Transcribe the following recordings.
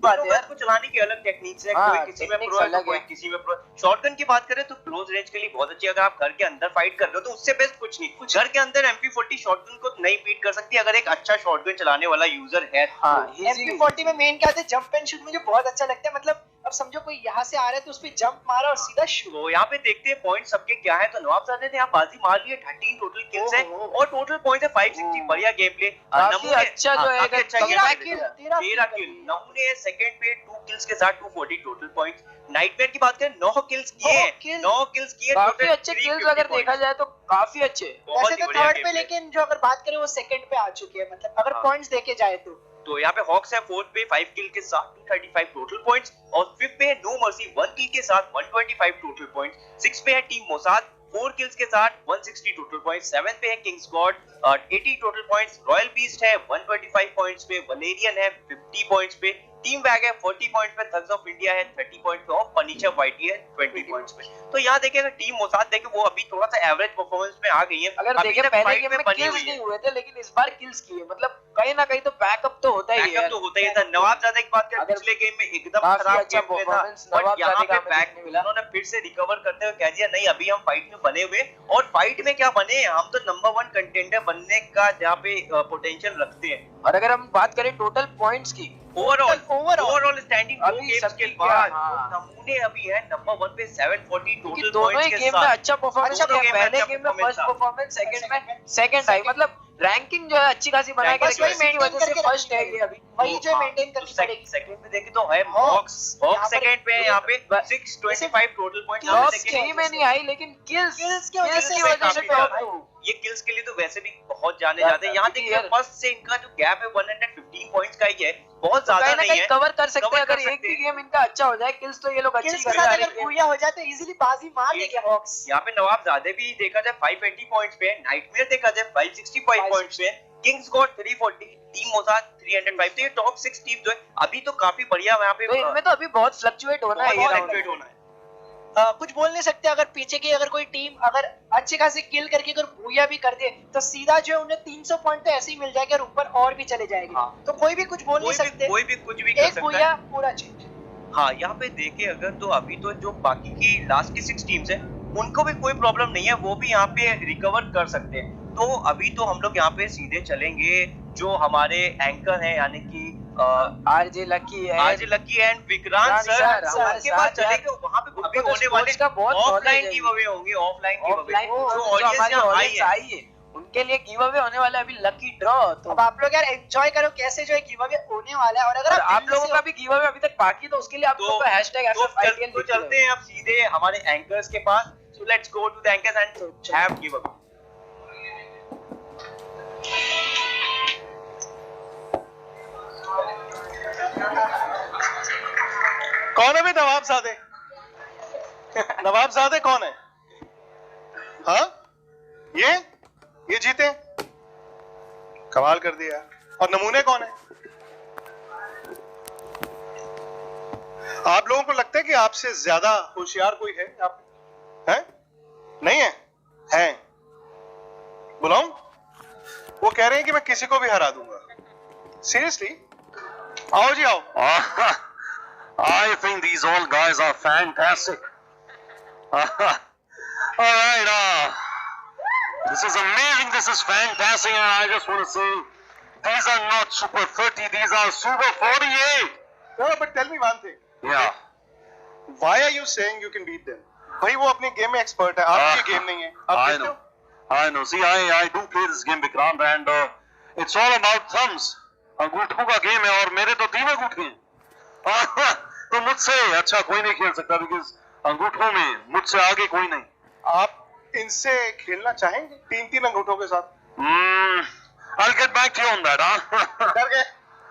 दोनों गन को चलाने की अलग टेक्निक्स है, कोई किसी में प्रो है तो कोई किसी में प्रो। शॉटगन की बात करें तो क्लोज रेंज के लिए बहुत अच्छी, अगर आप घर के अंदर फाइट कर रहे हो तो उससे बेस्ट कुछ नहीं। घर के अंदर MP40 शॉटगन को नहीं बीट कर सकती अगर एक अच्छा शॉटगन चलाने वाला यूजर है। MP40 में मेन क्या होता है, जंप एंड शूट मुझे बहुत अच्छा लगता है। मतलब अब समझो कोई यहाँ से आ रहा है तो उस पे जंप मारा और सीधा शूट। तो यहाँ पे देखते हैं पॉइंट सबके क्या है। तो नवाबजादे ने यहाँ बाजी मार ली है, 13 टोटल किल्स है और टोटल पॉइंट है 560। बढ़िया गेम प्ले, अच्छा जो है 13 किल। नमू ने सेकंड पे 2 किल्स के साथ 240 टोटल पॉइंट्स। नाइटमेयर की बात करें 9 किल्स किए, 9 किल्स किए, काफी अच्छे किल्स अगर देखा जाए तो काफी अच्छे। वैसे तो थर्ड पे, लेकिन जो अगर बात करें वो सेकंड पे आ चुके हैं, मतलब अगर पॉइंट्स देखे जाए तो यहाँ पे हॉक्स है फोर्थ पे 5 किल के साथ 235 टोटल पॉइंट्स और फिफ्थ पे है नो मर्सी 1 किल के साथ 125 टोटल पॉइंट्स। सिक्स्थ पे है टीम मोसाद 4 किल्स के साथ 160 टोटल पॉइंट्स। सेवेंथ पे है Kings God 80 total points. Royal beast है 125 पॉइंट्स पे। वलेरियन है 50 पॉइंट्स पे। टीम बैग है 40 पॉइंट्स पे। थग्स ऑफ इंडिया है 30 पॉइंट्स पे और फर्नीचर वाइटी है 20 पॉइंट्स पे। तो यहाँ देखें अगर टीम मोसाद देखे वो अभी थोड़ा सा एवरेज परफॉर्मेंस में आ गई है। अगर देखें पहले गेम में किल्स नहीं हुए थे लेकिन इस बार किल्स किए, मतलब कहीं ना कहीं तो बैकअप तो होता ही है। बैकअप तो होता ही था। नवाबजादा की बात करें पिछले गेम में एकदम खराब गेम प्ले था, बट यहाँ पे बैक उन्होंने फिर से रिकवर करते हुए कह दिया नहीं अभी हम फाइट में बने हुए। और फाइट में क्या बने, हम तो नंबर 1 कंटेंडर बनने का यहाँ पे पोटेंशियल रखते हैं। और अगर हम बात करें टोटल पॉइंट्स की, ओवरऑल स्टैंडिंग दो गेम्स के बाद नमूने अभी है नंबर 1 पे 740 टोटल दोनों ही गेम में अच्छा परफॉर्मेंस किया। पहले गेम में फर्स्ट परफॉर्मेंस, सेकंड में सेकंड आई, मतलब रैंकिंग जो है अच्छी खासी बना के रखी है। इसी की वजह से फर्स्ट है ये अभी, वही जो मेंटेन करनी पड़ेगी। सेकंड पे देखे तो है हॉक्स सेकंड पे है यहाँ पे 625 टोटल पॉइंट्स। टॉप 3 में नहीं आई लेकिन किल्स की वजह से टॉप 2। ये किल्स के लिए तो वैसे भी बहुत जाने जाते हैं। यहाँ देखिए फर्स्ट से इनका जो गैप है 115 पॉइंट्स का ही है, बहुत ज्यादा नहीं है। कवर कर सकते हैं अगर एक भी गेम इनका अच्छा हो जाए। किल्स तो ये लोग अच्छी कर रहे हैं, अगर पूरा हो जाए तो इजीली बाजी मार लेंगे हॉक्स। यहाँ पे नवाबजादे भी देखा जाए 580 पॉइंट्स पे, नाइटमेयर देखा जाए 565 पॉइंट्स पे, किंग्स गॉड 340, टीम मोसाद 305। तो ये टॉप 6 टीम जो है अभी तो काफी बढ़िया यहाँ पे। तो इनमें तो अभी बहुत फ्लक्चुएट होना है, फ्लक्चुएट होना है। कुछ बोल नहीं सकते। अगर पीछे की अगर कोई टीम अगर अच्छे खासे किल करके अगर भूया भी कर दे तो सीधा जो है उन्हें 300 पॉइंट तो ऐसे ही मिल जाएगा और ऊपर और भी चले जाएंगे। तो कोई भी कुछ बोल नहीं सकते, कोई भी कुछ भी कर सकता है। भूया पूरा चेंज। हाँ यहाँ पे देखे अगर तो अभी तो जो बाकी की लास्ट की 6 टीम्स है उनको भी कोई प्रॉब्लम नहीं है, वो भी यहाँ पे रिकवर कर सकते हैं। तो अभी तो हम लोग यहाँ पे सीधे चलेंगे जो हमारे एंकर है यानी कि RJ lucky and Vikrant sir उनके पास चलेंगे। वहाँ पे अभी होने वाले ऑफलाइन गिव अवे होंगे, ऑफलाइन गिव अवे जो ऑडियंस आई है उनके लिए गिव अवे होने वाला है अभी लकी ड्रॉ। तो अब आप लोग यार एंजॉय करो कैसे जो है गिव अवे होने वाला है। और अगर आप लोगों का भी गिव अवे अभी तक बाकी तो उसके लिए आप लोगों का #FFITL तो चलते हैं अब सीधे हमारे एंकर्स के पास। So let's go to the anchors and have giveaway. कौन है भी नवाबजादे? नवाबजादे कौन है? हाँ ये जीते, कमाल कर दिया। और नमूने कौन है? आप लोगों को लगता है कि आपसे ज्यादा होशियार कोई है? आप हैं? नहीं है? हैं? बुलाऊं? वो कह रहे हैं कि मैं किसी को भी हरा दूंगा। सीरियसली? आओ जी आओ। I think these all guys are fantastic. All right, this is amazing. This is fantastic, and I just want to say, these are not Super 30. These are Super 48. No, but tell me one thing. Yeah. Why are you saying you can beat them? भाई वो अपनी game में expert है, आपकी game नहीं है। I know. I know. See, I do play this game, Vikrant, and it's all about thumbs. अंगूठों का game है और मेरे तो 3 अंगूठे हैं। तो मुझसे अच्छा कोई नहीं खेल सकता, बिकॉज अंगूठों में मुझसे आगे कोई नहीं। आप इनसे खेलना चाहेंगे 3-3 अंगूठों के साथ? I'll get back to you on that, हाँ। डर गए?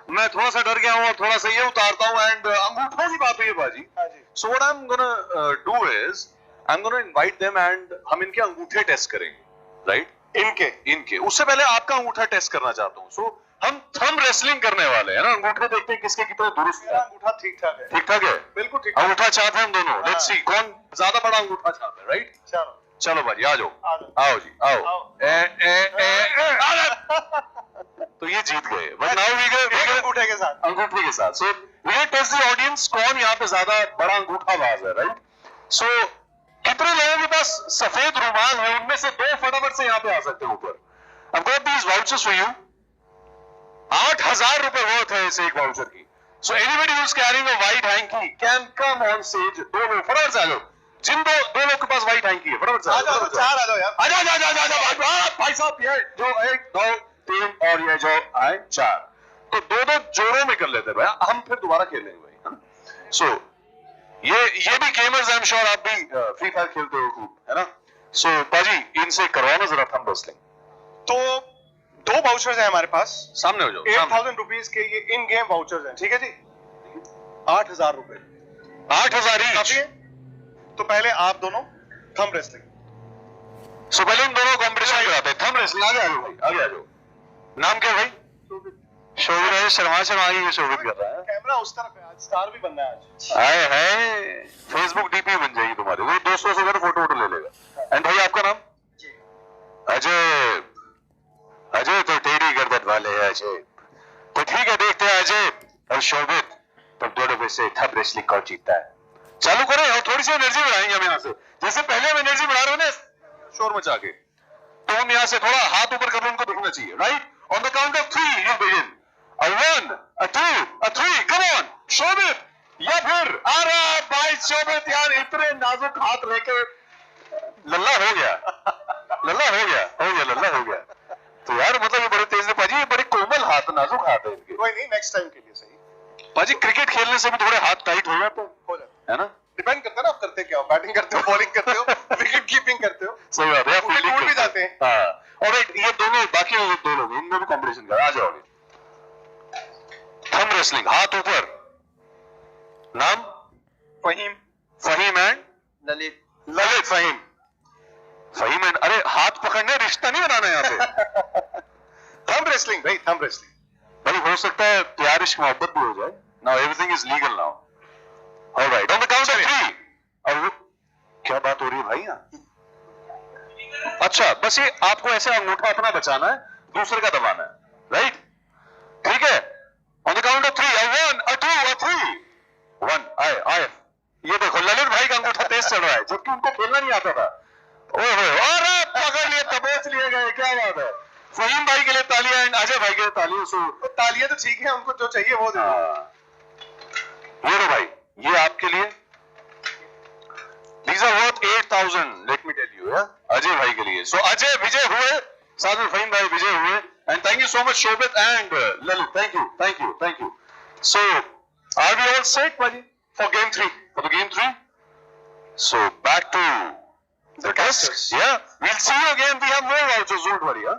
मैं थोड़ा सा डर गया हूँ और थोड़ा सा ये उतारता हूँ। एंड अंगूठों की बात हुई है बाजी। So what I'm gonna do is I'm gonna invite them and हम इनके अंगूठे टेस्ट करेंगे, right? इनके उससे पहले आपका अंगूठा टेस्ट करना चाहता हूँ। So हम थंब रेसलिंग करने वाले हैं ना, अंगूठे देखते हैं किसके कितने दुरुस्त है। अंगूठा ठीक ठाक है। ठीक ठाक है, बिल्कुल ठीक ठाक। अंगूठा चाहते हैं हम दोनों। लेट्स सी कौन ज्यादा बड़ा अंगूठा चाहता है, राइट? चलो भाई आ जाओ, आओ जी आओ। तो ये जीत गए, बट नाउ वी गो अंगूठे के साथ। So let test the audience, कौन यहाँ पे ज्यादा बड़ा अंगूठाबाज है, राइट? सो कितने लोगों के पास सफेद रुमाल है, उनमें से 2 फटाफट से यहाँ पे आ सकते हैं ऊपर। I've got these vouchers for you. 8,000 रुपए वर्थ है इस एक वाउचर की। So anybody who's carrying a white hanky can come on stage. 2 लोग फटाफट से आ जाओ, जिन दो लोग के पास व्हाइट हैंकी है, फटाफट से आ जाओ। 4 आ जाओ यार, आ जाओ भाई साहब, ये जो 1 2 3 और ये जो आए 4, तो 2 जोड़ों में कर लेते हैं भाई, हम फिर दोबारा खेलेंगे भाई। सो ये भी गेमर्स, आई एम श्योर आप भी फ्री फायर खेलते हो खूब, है ना? सो पाजी इनसे करवाना जरा थंब रेसलिंग। तो 2 वाउचर्स हैं हमारे पास, सामने हो जाओ। 8,000 रुपीज के ये इन गेम वाउचर्स हैं, ठीक है जी? 8,000 रुपए, 8,000 काफी है? तो पहले आप दोनों थंब रेसलिंग। सो पहले इन दोनों कॉम्पिटिशन कराते हैं, थंब रेसलिंग। आगे आ जाओ भाई, आगे आ जाओ। नाम क्या भाई? शोभित है, शर्मा ये शोभित कर रहा है। कैमरा उस तरफ है, आज स्टार भी बनना है आज। आए है, फेसबुक डीपी बन जाएगी तुम्हारी, वो 200 से अगर फोटो ले लेगा। एंड भाई आपका नाम? अजय। अजय तो टेढ़ी गर्दन वाले है अजय। तो ठीक है, देखते हैं अजय और शोभित तुम दोनों में से थंब रेसलिंग कौन जीतता है। चालू करें और थोड़ी सी एनर्जी बढ़ाएंगे हम यहाँ से, जैसे पहले हम एनर्जी बढ़ा रहे हो ना शोर मचा के, तो हम यहाँ से थोड़ा हाथ ऊपर कर, उनको दिखना चाहिए, right? On the count of 3 you begin. 1 2 3, come on Shobhit. या फिर अरे भाई शोभित यार, इतने नाजुक हाथ लेके लल्ला हो गया, लल्ला हो गया, लल्ला हो गया। तो यार मतलब ये बड़े तेज है पाजी, ये बड़े कोमल हाथ, नाजुक हाथ है इनके। कोई नहीं, नेक्स्ट टाइम के लिए सही। पाजी क्रिकेट खेलने से भी थोड़े हाथ टाइट हो जाते हैं, है ना? डिपेंड करता है ना आप करते क्या हो, बैटिंग करते हो, बॉलिंग करते हो, विकेट कीपिंग करते हो। सही बात है, फील्डिंग टूट भी जाते हैं। हाँ, और ये दोनों बाकी 2 लोग इनमें भी कॉम्पिटिशन कर, आ जाओगे। थंब रेसलिंग, हाथ ऊपर। नाम? फहीम। फहीम एंड ललित। ललित। फहीम एंड, अरे हाथ पकड़ने, रिश्ता नहीं बनाना यहाँ पे। थंब रेसलिंग भाई, थंब रेसलिंग। भाई हो सकता है प्यार इश्क मोहब्बत भी हो जाए। Now everything is legal now. Alright, on the count of 3। अब क्या बात हो रही है भाई यहाँ? अच्छा, बस ये आपको ऐसे अंगूठा अपना बचाना है, दूसरे का दबाना है, राइट? ठीक है, ऑन द काउंट ऑफ 3, 1 2 3 1 आए। ये देखो ललित भाई का अंगूठा तेज चल रहा है, जबकि उनको खेलना नहीं आता था। ओहो, अरे पकड़ लिए, दबोच लिए गए, क्या बात है। फहीम भाई के लिए तालियां एंड अजय भाई के लिए तालियां। तो तालियां तो ठीक है, उनको जो चाहिए वो दे दो। ये लो भाई, ये आपके लिए। These are worth 8,000, let me tell you, yeah? Ajay भाई के लिए। So अजय विजय हुए, साथ में फहीम भाई विजय हुए, and thank you so much Shobhit and Lalit, thank you. So are we all set, Paji, for game 3? For the game 3? So back to the desks. Yeah, we'll see you again. We have more vouchers, don't worry, huh?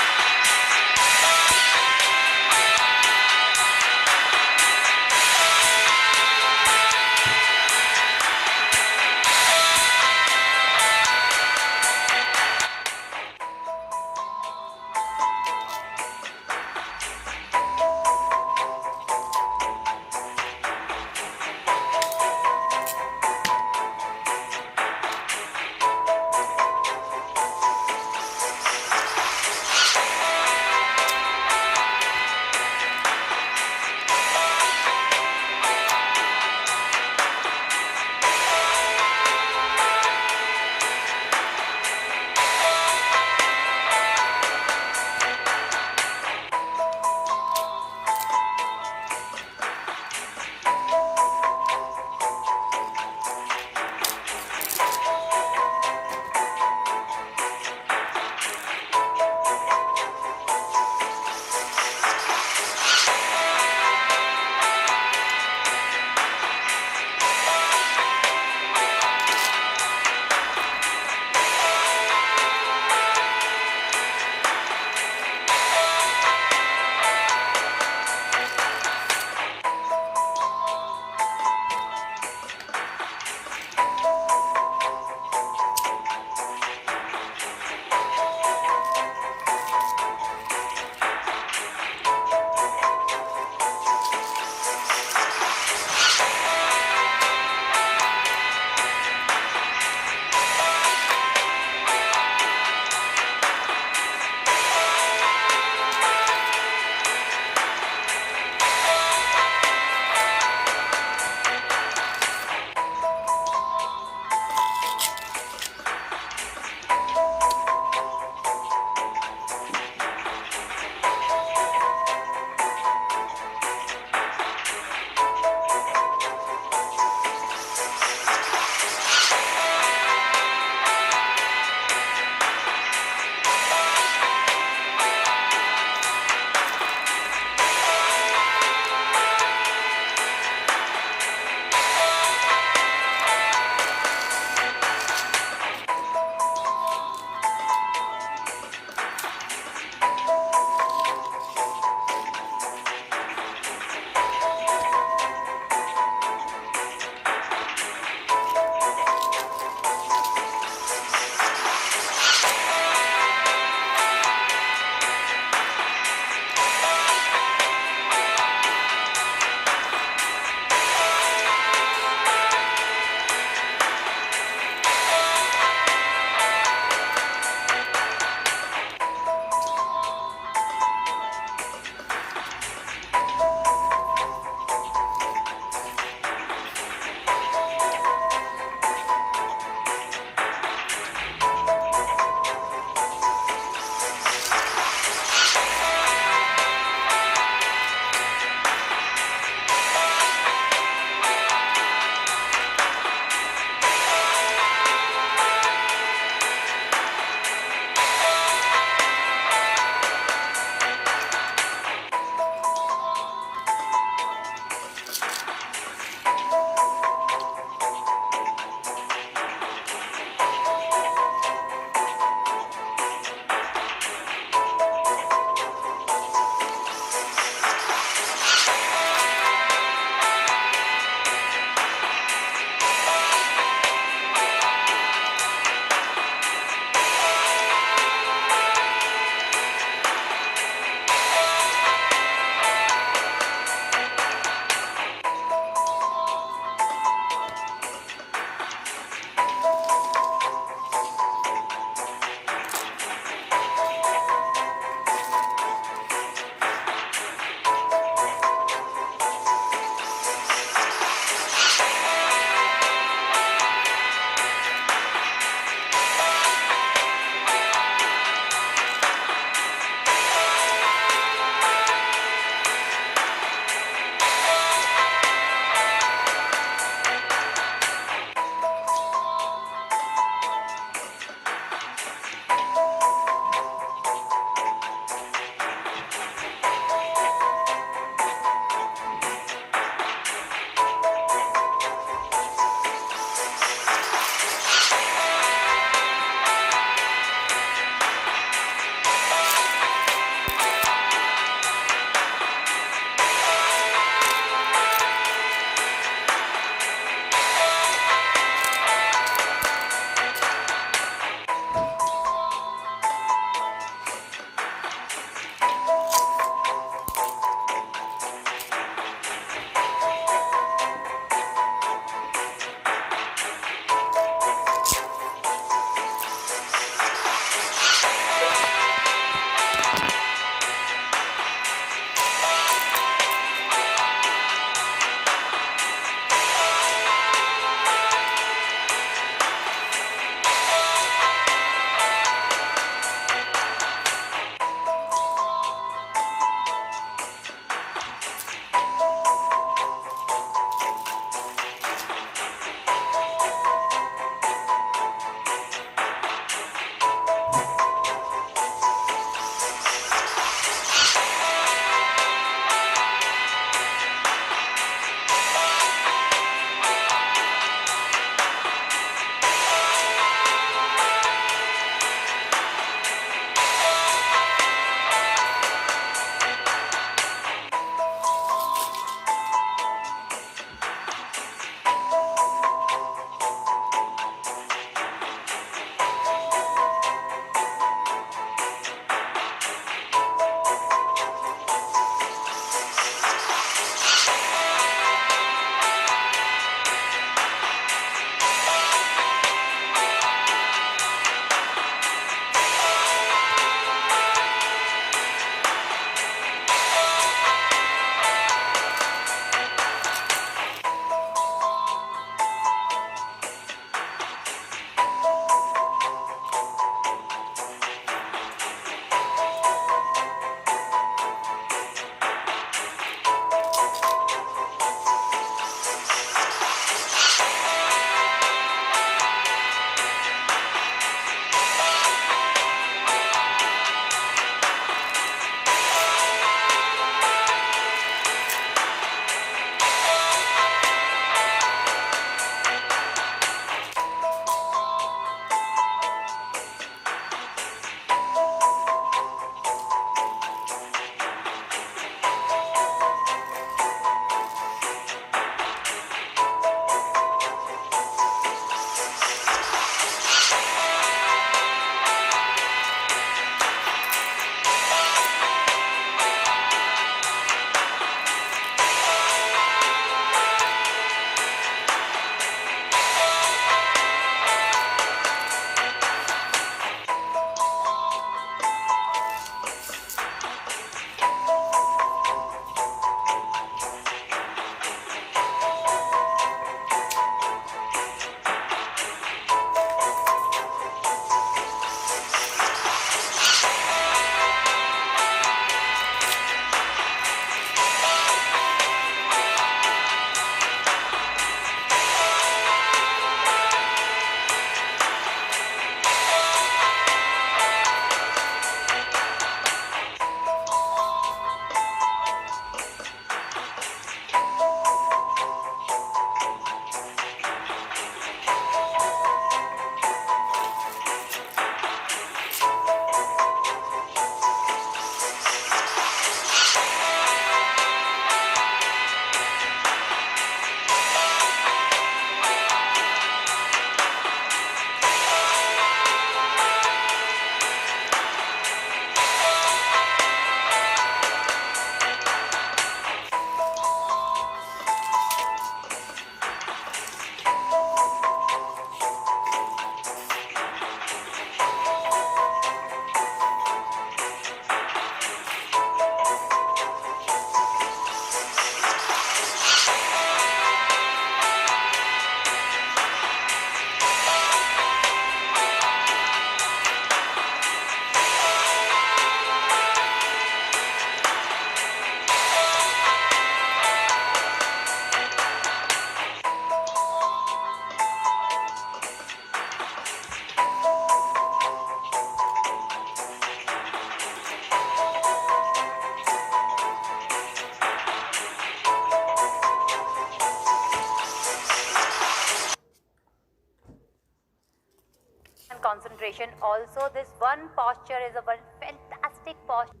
concentration. Also, this one posture is a fantastic posture.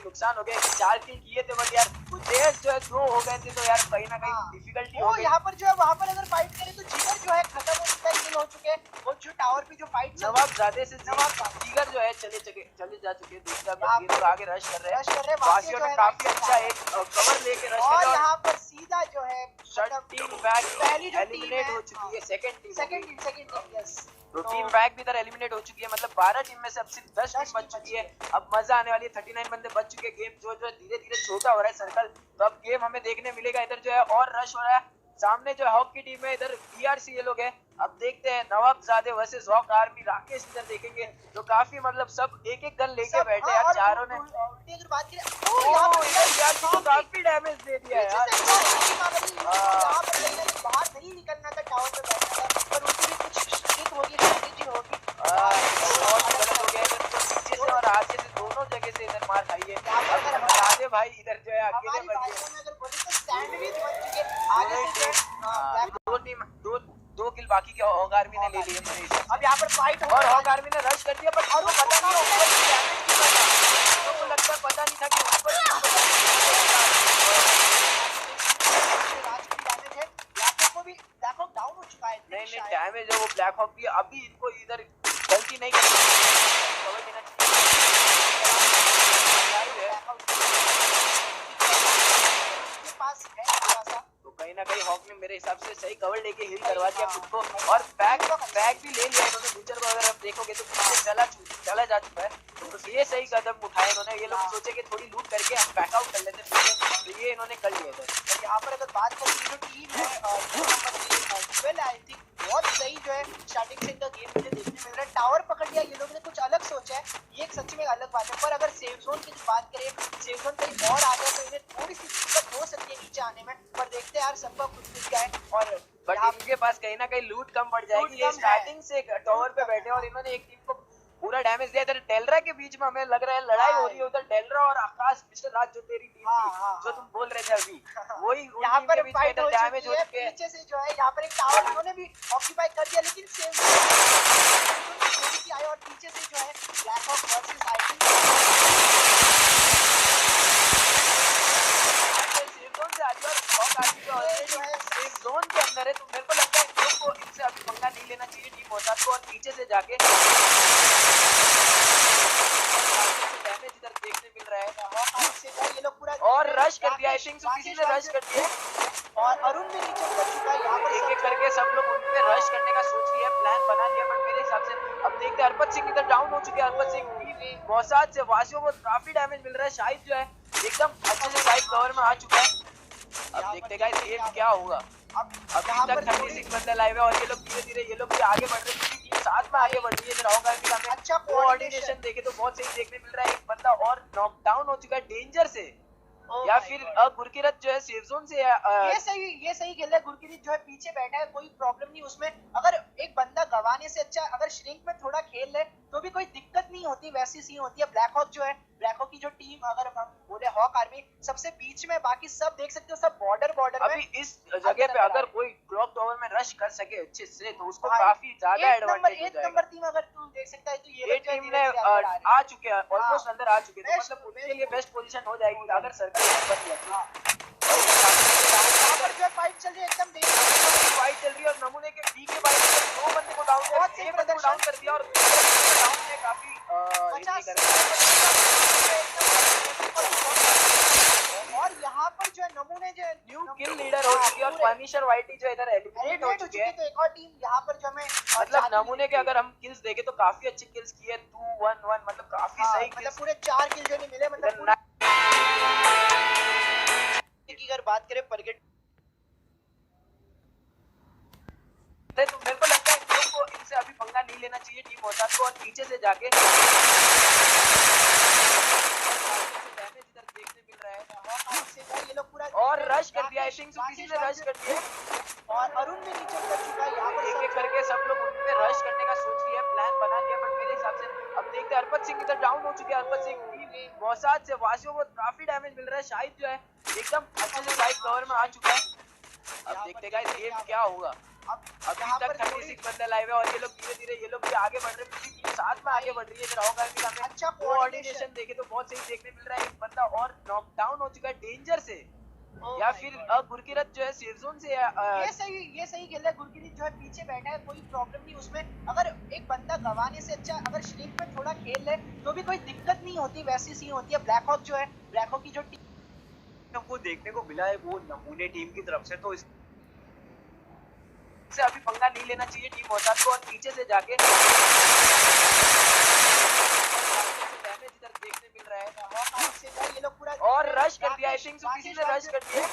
नुकसान हो गया, 4 किल किए थे but यार कुछ देर जो है throw हो गए थे तो यार कहीं ना कहीं डिफिकल्टी हो गई। यहाँ पर जो है वहाँ पर अगर फाइट करें तो जिगर जो है खत्म हो चुका है, किल हो चुके हैं। और जो टावर पे जो फाइट नवाबजादे से जिगर जो है चले जा चुके हैं। दूसरा ये लोग आगे रश कर रहे हैं, वासियों ने काफी अच्छा एक कवर लेके रश और कर रहे यहाँ पर सीधा जो है टीम बैक पहली जो एलिमिनेट हो चुकी है। सेकंड टीम यस, तो टीम बैक भी इधर एलिमिनेट हो चुकी है। मतलब 12 टीम में से अब सिर्फ 10 टीम बच चुकी है। अब मजा आने वाली है, 39 बंदे बच चुके हैं। गेम जो धीरे धीरे छोटा हो रहा है सर्कल, तो अब गेम हमें देखने मिलेगा। इधर जो है और रश हो रहा है, सामने जो है हॉक की टीम है, इधर बीआरसी ये लोग है। अब देखते हैं नवाबजादे वर्सेस हॉक आर्मी। राकेश इधर देखेंगे तो काफी मतलब सब एक एक गन लेके बैठे हैं यार चारों ने। अगर बात करें बीआरसी को काफी डैमेज दे दिया है यार। बाहर नहीं निकलना था, टावर पे बैठना था, पर उनकी भी कुछ होगी, स्ट्रेटेजी होगी। गलत हो गया पीछे से और आगे से दोनों जगह से इधर मार खाई है। राधे भाई इधर जो है अकेले बच गए। अगर बोले तो सैंडविच बन चुके आगे से दो टीम दो किल बाकी के हॉक आर्मी ने ले लिए मेरे हिसाब से। अब यहाँ पर फाइट और हॉक आर्मी ने रश कर दिया पर और पता नहीं ऊपर की डैमेज की पता, तो लगता पता नहीं था कि ऊपर की डैमेज है। ब्लैक को भी ब्लैक हॉक डाउन हो चुका है। नहीं डैमेज है वो ब्लैक हॉक भी। अभी इनको इधर गलती नहीं करनी चाहिए, पास है थोड़ा सा, तो कहीं ना कहीं हॉक ने मेरे हिसाब से सही कवर लेके हिल करवा दिया खुद को। और बैग भी ले लिया इन्होंने। फ्यूचर को अगर आप देखोगे तो पीछे चला जा चुका है, तो ये सही कदम उठाए इन्होंने। ये लोग सोचे कि थोड़ी लूट करके हम बैक आउट कर लेते हैं, तो ये इन्होंने कर लिया इधर। यहाँ पर अगर बात करें जो टीम है आई थिंक बहुत सही जो है स्टार्टिंग से इनका गेम मुझे देखने मिल रहा है। टावर पकड़ लिया, ये लोगों ने कुछ अलग सोचा है, ये एक सच में अलग बात है। पर अगर सेफ जोन की बात करें, सेफ जोन कहीं और आ गया तो इन्हें थोड़ी सी दिक्कत हो सकती है नीचे आने में। पर देखते हैं यार सबका खुद क्या है। और बट इनके पास कहीं ना कहीं लूट कम पड़ जाएगी। ये स्टार्टिंग से टावर पे बैठे और इन्होंने एक टीम को पूरा डैमेज दिया। इधर डेलरा के बीच में हमें लग रहा है लड़ाई हो रही है। उधर डेलरा और आकाश मिस्टर राज जो तेरी टीम थी जो तुम बोल रहे थे अभी, वही यहाँ पर फाइट हो डैमेज हो चुके हैं। पीछे से जो है यहाँ पर एक टावर इन्होंने भी ऑक्यूपाई कर दिया, लेकिन सेम आए और पीछे से जो है black hawk versus IT safe zone के अंदर है, तो मेरे को लगता है इन लोग को इनसे अभी पंगा नहीं लेना चाहिए टीम मोसाद को। और पीछे से जाके डैमेज इधर देखने मिल रहा है। ये लोग पूरा और रश कर दिया, आई थिंक किसी ने रश कर दिया और अरुण भी नीचे उतर चुका है। यहाँ पर एक करके सब लोग उन पे रश करने का सोच लिया, प्लान बना लिया। बट मेरे हिसाब से अब देखते हैं हरपत सिंह इधर डाउन हो चुके हैं। हरपत सिंह मोसाद से वासियों को काफी डैमेज मिल रहा है। शाहिद जो है एकदम अच्छे से साइड कवर में आ चुका है। अब देखते गाइस गेम क्या होगा। अभी तक 36 बंदे लाइव है और ये लोग धीरे धीरे ये लोग भी आगे बढ़ रहे हैं, क्योंकि टीम साथ में आगे बढ़ रही है। इधर होगा कि अच्छा कोऑर्डिनेशन देखे तो बहुत सही देखने मिल रहा है। एक बंदा और नॉकडाउन हो चुका है डेंजर से, या फिर गुरकीरत जो है सेफ जोन से ये सही खेल रहा है। गुरकीरत जो है पीछे बैठा है, कोई प्रॉब्लम नहीं उसमें। अगर एक बंदा गवाने से अच्छा अगर श्रिंक में थोड़ा खेल ले तो भी कोई दिक्कत नहीं होती, वैसी सीन होती है। ब्लैक हॉक जो है, ब्लैक हॉक की जो टीम अगर हम बोले हॉक आर्मी सबसे बीच में, बाकी सब देख सकते हो सब बॉर्डर अभी इस जगह पे अगर कोई क्लॉक टावर में रश कर सके अच्छे से तो उसको काफी ज्यादा एडवांटेज हो जाएगा। नंबर टीम अगर तू देख सकता है तो ये टीम ने आ चुके हैं, ऑलमोस्ट अंदर आ चुके हैं, मतलब उनके लिए बेस्ट पोजीशन हो जाएगी अगर सर्कल बन गया। फाइट चल रही है एकदम फाइट चल रही है और नमूने के बी के बाइक में 2 बंदे को डाउन किया, एक बंदे को डाउन कर दिया और डाउन ने काफी और यहाँ पर जो है नमूने जो न्यू किल लीडर हो चुकी है और पनिशर वाइटी जो इधर एलिमिनेट हो चुके हैं। तो एक और टीम यहाँ पर जो हमें मतलब नमूने के अगर हम किल्स देखें तो काफी अच्छे किल्स किए, 2-1-1 मतलब काफी सही मतलब पूरे 4 किल जो नहीं मिले। मतलब की अगर बात करें परगेट तो मेरे को लगता है इन लोग को इनसे अभी पंगा नहीं लेना चाहिए टीम मोसाद को। और पीछे से जाके डैमेज इधर देखने मिल रहा है। ये लोग पूरा और रश कर दिया, आई थिंक किसी ने रश कर दिया और अरुण भी नीचे उतर चुका है। यहाँ पर एक एक करके सब लोग उन पे रश करने का सोच लिया, प्लान बना लिया। बट मेरे हिसाब से अब देखते हैं हरपत सिंह इधर डाउन हो चुके हैं। हरपत सिंह मोसाद से वासियों को काफी डैमेज मिल रहा है। शाहिद जो है एकदम अच्छे से साइड कवर में आ चुका है। अब देखते गाइस गेम क्या होगा। अभी तक 36 बंदे लाइव है और ये लोग धीरे-धीरे ये लोग भी आगे बढ़ रहे हैं, पूरी टीम साथ में आगे बढ़ रही है। इधर होगा भी हमें अच्छा कोऑर्डिनेशन देखे तो बहुत सही देखने मिल रहा है। एक बंदा और नॉकडाउन हो चुका है डेंजर से, या फिर गुरकीरत जो है सेफ जोन से ये सही खेल रहा है। गुरकीरत जो है पीछे बैठा है, कोई प्रॉब्लम नहीं उसमें। अगर एक बंदा गंवाने से अच्छा अगर श्रिंक में थोड़ा खेल ले तो भी कोई दिक्कत नहीं होती, वैसी सीन होती है। ब्लैक हॉक जो है, ब्लैक हॉक की जो टीम हमको देखने को मिला है वो नमूने टीम की तरफ से, तो से अभी पंगा नहीं लेना चाहिए टीम मोसाद को, और पीछे से जाके डैमेज इधर देखने मिल रहा है। ये लोग पूरा और रश कर दिया, आई थिंक सो किसी ने रश कर दिया,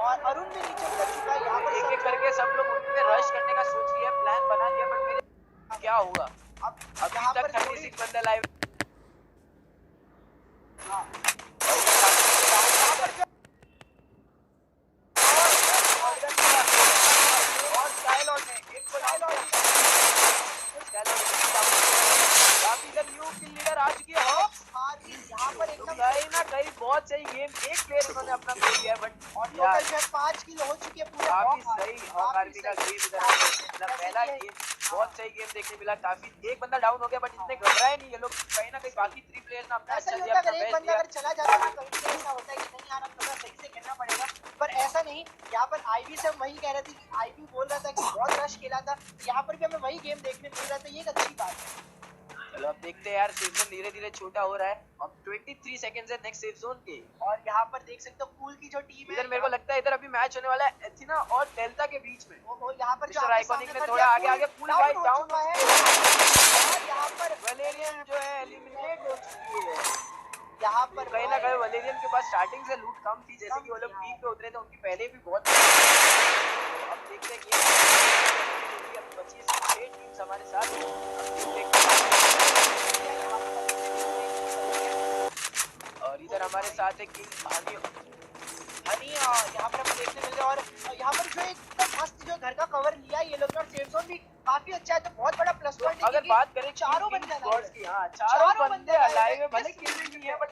और अरुण भी नीचे उतर चुका है। यहाँ पर एक-एक करके सब लोग उन पे रश करने का सोच लिया, प्लान बना लिया, बट मेरे क्या हुआ। अब यहाँ तक 36 बंदे लाइव। बहुत सही गेम, एक प्लेयर उन्होंने अपना खो दिया है, बट और यार 5 किल हो चुकी है पूरे। काफी सही आर्मी का गेम इधर मतलब पहला गेम बहुत सही गेम देखने मिला। काफी एक बंदा डाउन हो गया बट इतने घबराए नहीं ये लोग, कहीं ना कहीं बाकी 3 प्लेयर्स ने अपना अच्छा दिया, अपना बेस्ट दिया। अगर चला जाता है तो कहीं ऐसा होता है कि नहीं यार अब थोड़ा सही से खेलना पड़ेगा, पर ऐसा नहीं। यहाँ पर आईवी से वही कह रहे थे कि आईवी बोल रहा था कि बहुत रश खेला था, यहाँ पर भी हमें वही गेम देखने मिल रहा था, ये एक अच्छी बात है। चलो अब देखते हैं यार, सेफ जोन धीरे-धीरे छोटा हो रहा है। अब 23 सेकंड्स है नेक्स्ट सेफ जोन के, और यहाँ पर देख सकते हो कूल की जो टीम है, इधर मेरे को लगता है इधर अभी मैच होने वाला है एथिना और डेल्टा के बीच में। वो यहाँ पर मिस्टर आइकॉनिक ने थोड़ा आगे कूल गाइस डाउन है, और यहाँ पर वैलेरियन जो है एलिमिनेट हो चुकी है। यहाँ पर कहीं ना कहीं वैलेरियन के पास स्टार्टिंग से लूट कम थी, जैसे कि वो लोग पीक पे उतरे थे, उनकी पहले भी बहुत। अब देखते हैं कि अब बची 6 टीम्स हमारे साथ, और इधर हमारे साथ है किंग हनी यहाँ पर हमें देखने मिल रहा है। और यहाँ पर जो एक मस्त जो घर का कवर लिया ये लोग, और सेफ जोन भी काफी अच्छा है, तो बहुत बड़ा प्लस पॉइंट है। अगर बात करें चारों बंदे गॉड्स की, हाँ चारों बंदे अलाइव है, भले किल नहीं है बट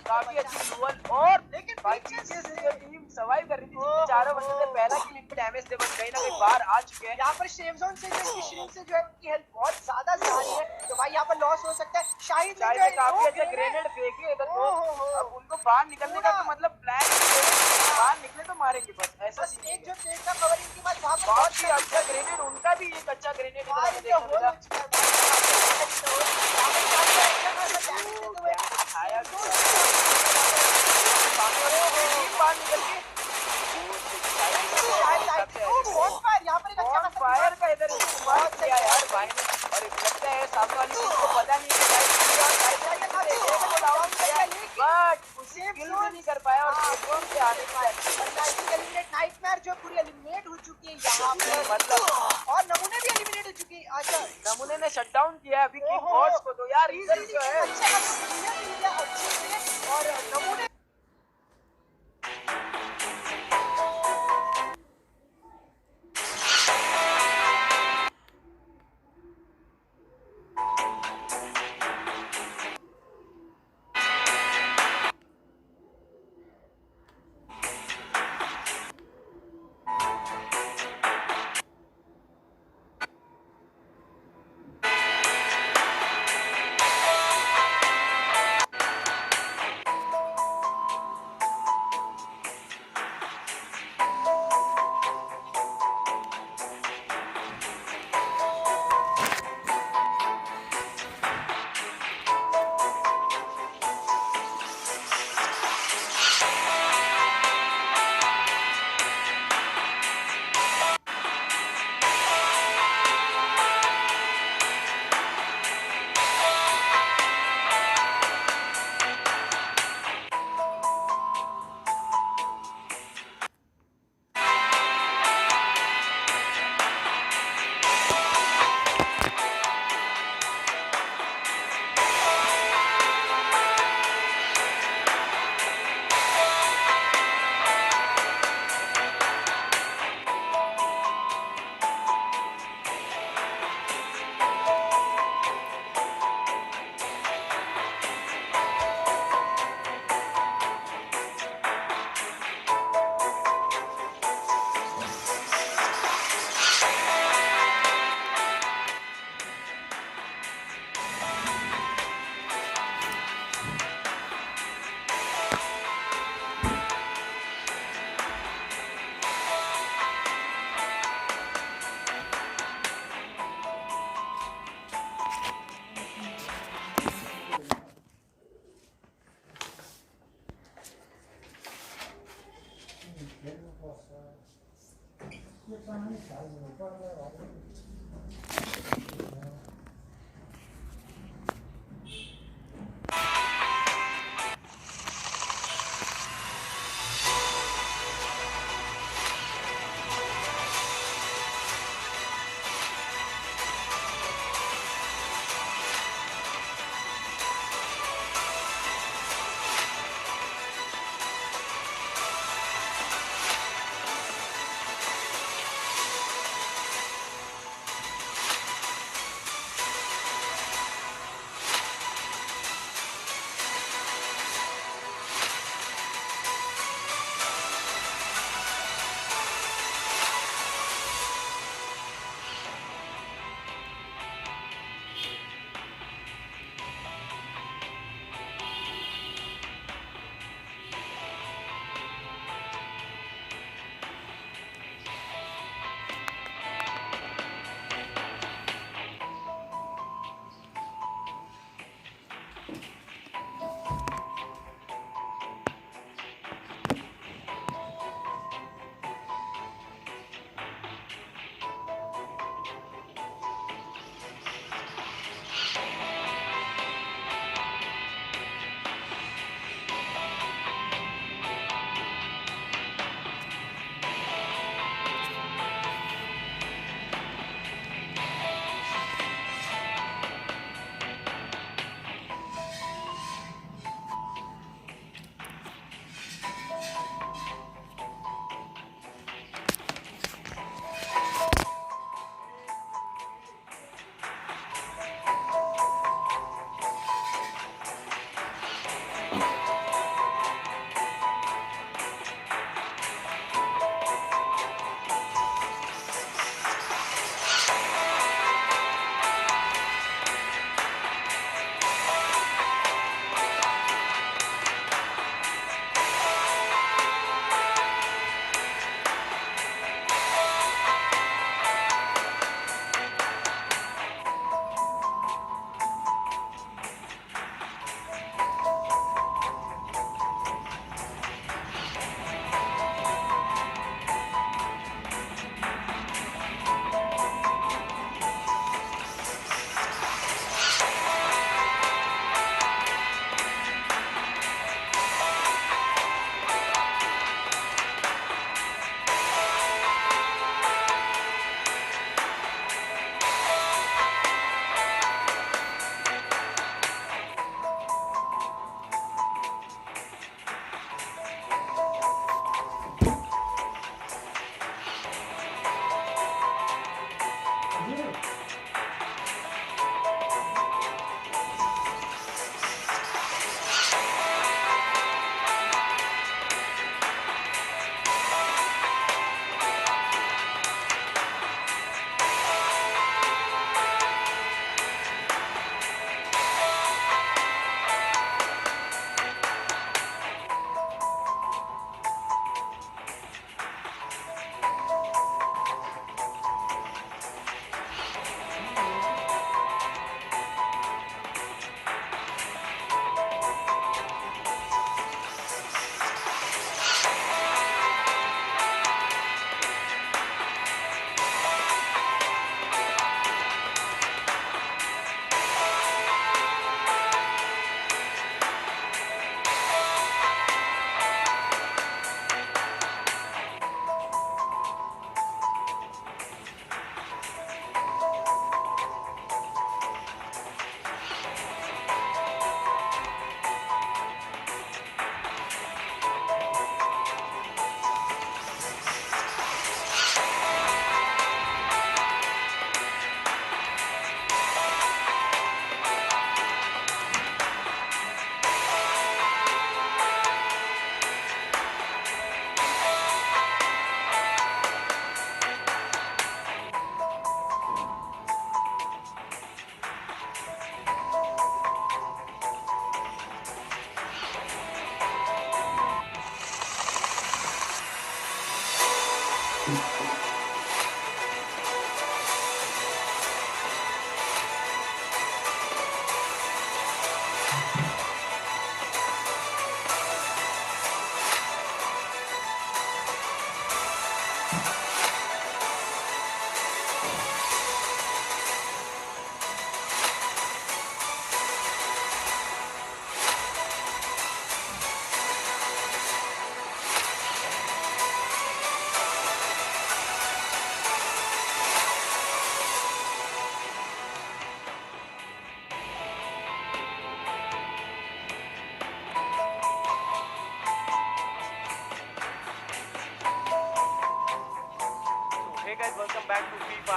काफी अच्छी डुअल, और लेकिन पीछे से जो टीम सर्वाइव कर रही थी, चारों बंदे से पहला किल इनको डैमेज थे, बट कहीं ना कहीं बाहर आ चुके हैं। यहाँ पर सेफ जोन से जो श्रिंक से जो है उनकी हेल्थ बहुत ज्यादा जा रही है, तो भाई यहाँ पर लॉस हो सकता है। शाहिद ने काफी अच्छा ग्रेनेड फेंके इधर, तो अब उनको बाहर निकलने का तो मतलब प्लान, बाहर निकले तो मारेंगे बस, ऐसा सीन एक जो पेड़ का कवर इनके पास वहाँ पर बहुत ही अच्छा ग्रेनेड, उनका भी एक अच्छा ग्रेनेड इधर देखने मिला। फायर का इधर इस्तेमाल किया यार भाई ने, और लगता है सामने वाली टीम को पता नहीं बट उसे किल भी नहीं कर पाया, और सेफ से आने की नाइटमेयर जो पूरी एलिमिनेट हो चुकी है यहाँ पे, मतलब, और नमूने भी एलिमिनेट हो चुकी है। अच्छा नमूने ने शट डाउन किया है अभी किंग गॉड्स को, तो यार इधर जो है और नमूने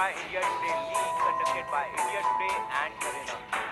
by India Today League conducted by India Today and Garena.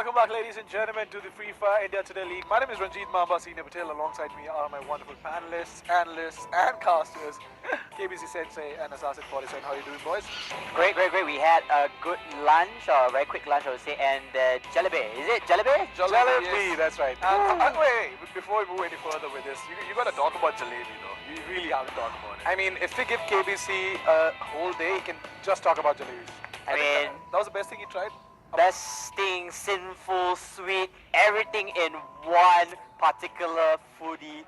Welcome back, ladies and gentlemen, to the Free Fire India Today League. My name is Ranjit Mamba, Senior Patel. Alongside me are my wonderful panelists, analysts, and casters, KBC Sensei and Assassin 47. How are you doing, boys? Great. We had a good lunch, or a very quick lunch, I would say, and jalebi. Is it jalebi? Jalebi, yes. that's right. And wait, before we move any further with this, you got to talk about jalebi, though. You really haven't talked about it. I mean, if we give KBC a whole day, he can just talk about jalebis. I mean, that was the best thing he tried. Best thing, sinful, sweet, everything in one particular foodie.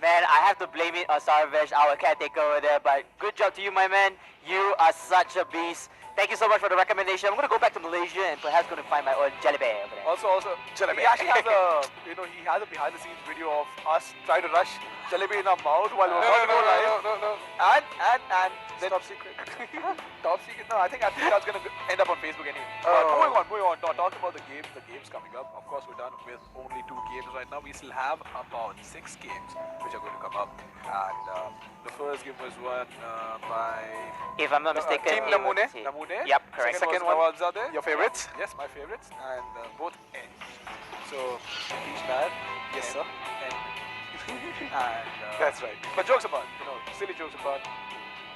Man, I have to blame it on Sarvesh, our caretaker over there, but good job to you, my man. You are such a beast. Thank you so much for the recommendation. I'm going to go back to Malaysia and perhaps going to find my own jalebi over there. Also, jalebi. He actually has a, he has a behind-the-scenes video of us trying to rush jalebi in our mouth while we're about to go live. No. And top secret. Top secret? No, I think that's going to end up on Facebook anyway. Moving on. Talking about the games coming up. Of course, we're done with only 2 games right now. We still have about 6 games which are going to come up. And the first game was won by... If I'm not mistaken, Team Namune. Yep, correct. Second one was your favorites? Yes, my favorites. And both ends. So, each bad. Yes, sir. And that's right. But jokes apart, silly jokes apart.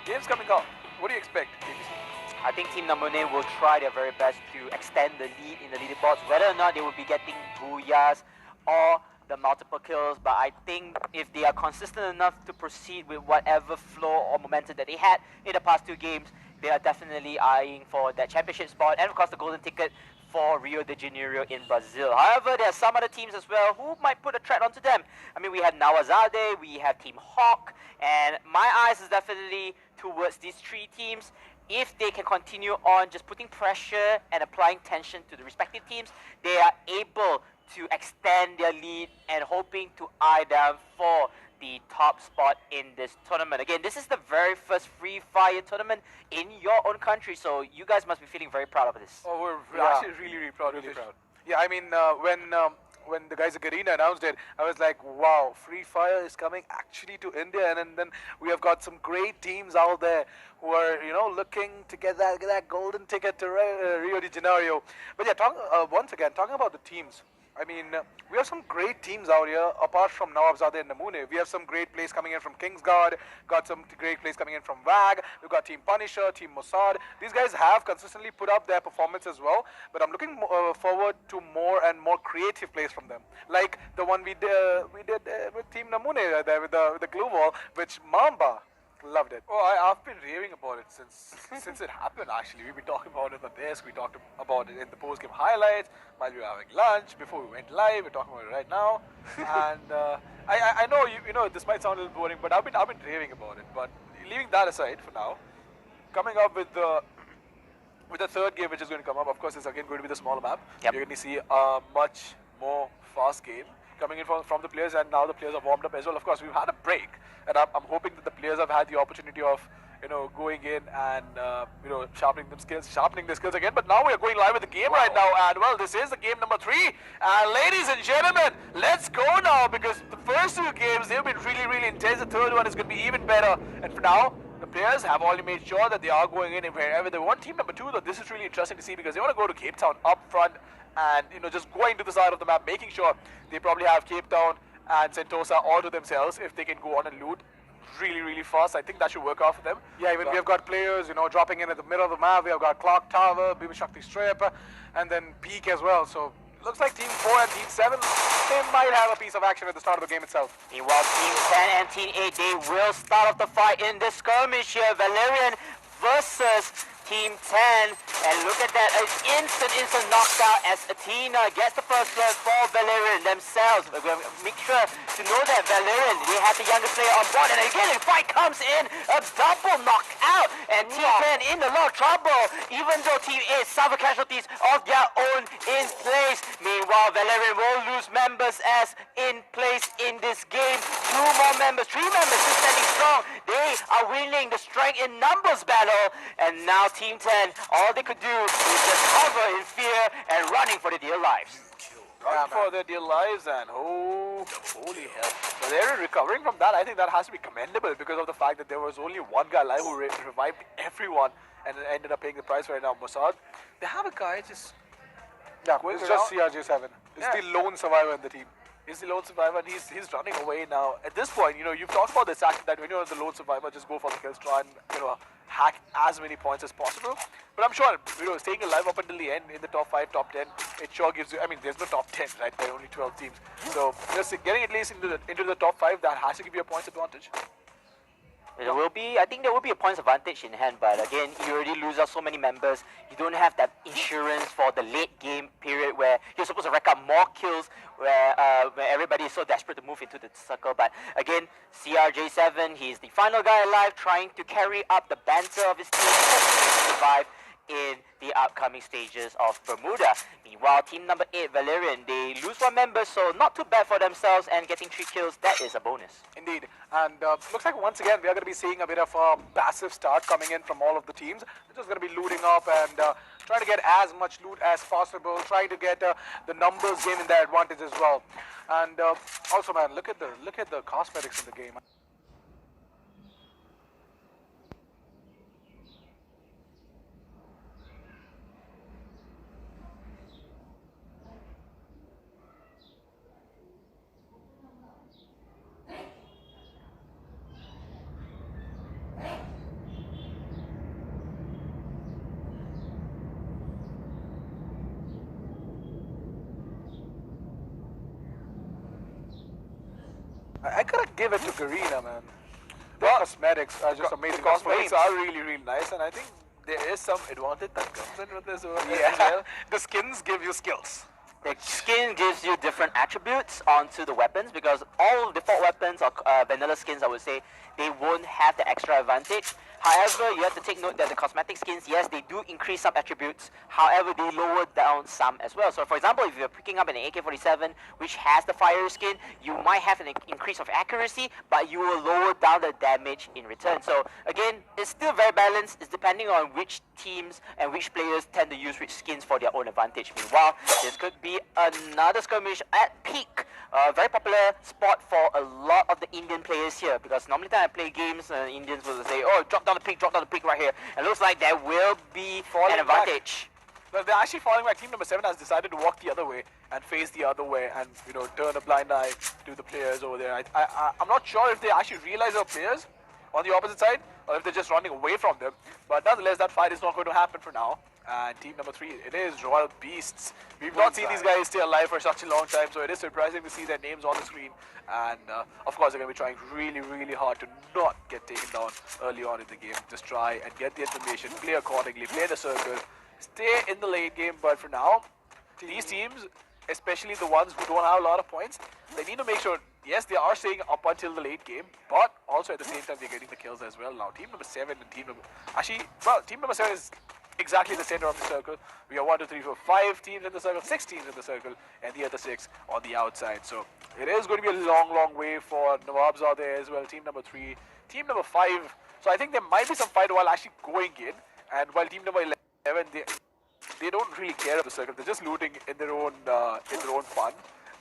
Games coming up. What do you expect, KBC? I think Team Namune will try their very best to extend the lead in the leaderboards, whether or not they will be getting booyahs or the multiple kills, but I think if they are consistent enough to proceed with whatever flow or momentum that they had in the past 2 games, they are definitely eyeing for that championship spot and of course the golden ticket for Rio de Janeiro in Brazil. However, there are some other teams as well who might put a threat onto them. I mean, we have Nawazade, we have Team Hawk, and my eyes is definitely towards these 3 teams. If they can continue on just putting pressure and applying tension to the respective teams, they are able to extend their lead and hoping to eye them for the top spot in this tournament. Again, this is the very first Free Fire tournament in your own country, so you guys must be feeling very proud of this. Oh, we're actually really proud. Really proud. Yeah, I mean, when the guys at Garena announced it, I was like, wow, Free Fire is coming actually to India, and then we have got some great teams out there who are, looking to get that golden ticket to Rio de Janeiro. But yeah, once again, talking about the teams, I mean, we have some great teams out here, apart from Nawabzade and Namune. We have some great plays coming in from Kingsguard, got some great plays coming in from WAG, we've got Team Punisher, Team Mossad. These guys have consistently put up their performance as well, but I'm looking forward to more and more creative plays from them. Like the one we did with Team Namune there with the glue wall, which Mamba loved it. Oh, I've been raving about it since it happened, actually. We've been talking about it on the desk. We talked about it in the post-game highlights while we were having lunch, before we went live. We're talking about it right now. And I know, this might sound a little boring, but I've been raving about it. But leaving that aside for now, coming up with the third game which is going to come up, of course, it's again going to be the smaller map. Yep. You're going to see a much more fast game coming in from the players, and now the players are warmed up as well. Of course, we've had a break, and I'm hoping that the players have had the opportunity of going in and sharpening their skills again. But now we are going live with the game right now, and well, this is the game number 3. And ladies and gentlemen, let's go now, because the first 2 games, they've been really intense. The third one is going to be even better. And for now, the players have already made sure that they are going in wherever they want. Team number 2, though, this is really interesting to see, because they want to go to Cape Town up front and just going to the side of the map, making sure they probably have Cape Town and Sentosa all to themselves if they can go on and loot really fast. I think that should work out for them. Yeah, even we have got players, dropping in at the middle of the map. We have got Clock Tower, Bibi Shakti Strip, and then Peak as well. So looks like Team 4 and Team 7, they might have a piece of action at the start of the game itself. Meanwhile, Team 10 and Team 8, they will start off the fight in this skirmish here. Valerian versus Team 10, and look at that, an instant knockout as Athena gets the first blood for Valerian themselves. Make sure to know that Valerian, they have the younger player on board, and again the fight comes in, a double knockout, and Team 10 in a lot of trouble, even though Team 8 suffer casualties of their own in place. Meanwhile, Valerian will lose members as in place in this game. 2 more members, 3 members still standing strong. They are winning the strength in numbers battle, and now Team 10, all they could do is just cover in fear and running for their dear lives. Running for their dear lives, and holy hell. So they're recovering from that. I think that has to be commendable, because of the fact that there was only one guy alive who revived everyone and ended up paying the price right now. Mossad, they have a guy just Yeah, going it's just around. CRJ7. It's Yeah. the lone survivor in the team. He's the lone survivor and he's running away now. At this point, you've talked about this act that when you're the lone survivor, just go for the kills, try and, hack as many points as possible. But I'm sure, staying alive up until the end in the top 5, top 10, it sure gives you, I mean, there's no top 10, right? There are only 12 teams. So just getting at least into the top 5, that has to give you a points advantage. I think there will be a points advantage in hand, but again, you already lose out so many members. You don't have that insurance for the late game period where you're supposed to rack up more kills, where everybody is so desperate to move into the circle. But again, CRJ7, he's the final guy alive, trying to carry up the banter of his team, hoping to survive in the upcoming stages of Bermuda. Meanwhile, team number 8, Valerian, they lose one member, so not too bad for themselves, and getting 3 kills, that is a bonus. Indeed. And looks like once again we are going to be seeing a bit of a passive start coming in from all of the teams. They're just going to be looting up and trying to get as much loot as possible, trying to get the numbers game in their advantage as well. And also, man, look at the cosmetics in the game. I gotta give it to Garena, man. The cosmetics are just amazing. The cosmetics Flames. are really, really nice, and I think there is some advantage that comes in with this as Yeah. well. The skins give you skills. The skin gives you different attributes onto the weapons, because all default weapons or vanilla skins, I would say, they won't have the extra advantage. However, you have to take note that the cosmetic skins, yes, they do increase some attributes. However, they lower down some as well. So for example, if you're picking up an AK-47 which has the fire skin, you might have an increase of accuracy, but you will lower down the damage in return. So again, it's still very balanced. It's depending on which teams and which players tend to use which skins for their own advantage. Meanwhile, this could be another skirmish at peak. A very popular spot for a lot of the Indian players here, because normally time I play games, Indians will say, oh, drop down the peak right here. And it looks like there will be an advantage. But they're actually falling back. Team number 7 has decided to walk the other way and face the other way and, turn a blind eye to the players over there. I'm not sure if they actually realize they're players on the opposite side or if they're just running away from them. But nonetheless, that fight is not going to happen for now. And team number 3, it is Royal Beasts. We've not seen these guys stay alive for such a long time, so it is surprising to see their names on the screen. And of course, they're going to be trying really, really hard to not get taken down early on in the game. Just try and get the information, play accordingly, play the circle, stay in the late game. But for now, these teams, especially the ones who don't have a lot of points, they need to make sure, yes, they are staying up until the late game, but also at the same time, they're getting the kills as well. Now, team number 7 and team number 7 is exactly the center of the circle. We have 1, 2, 3, 4, 5 teams in the circle, 6 teams in the circle, and the other 6 on the outside. So it is going to be a long, long way for Nawabs out there as well. Team number 3, team number 5. So I think there might be some fight while actually going in, and while team number 11, they don't really care about the circle. They're just looting in their own fun.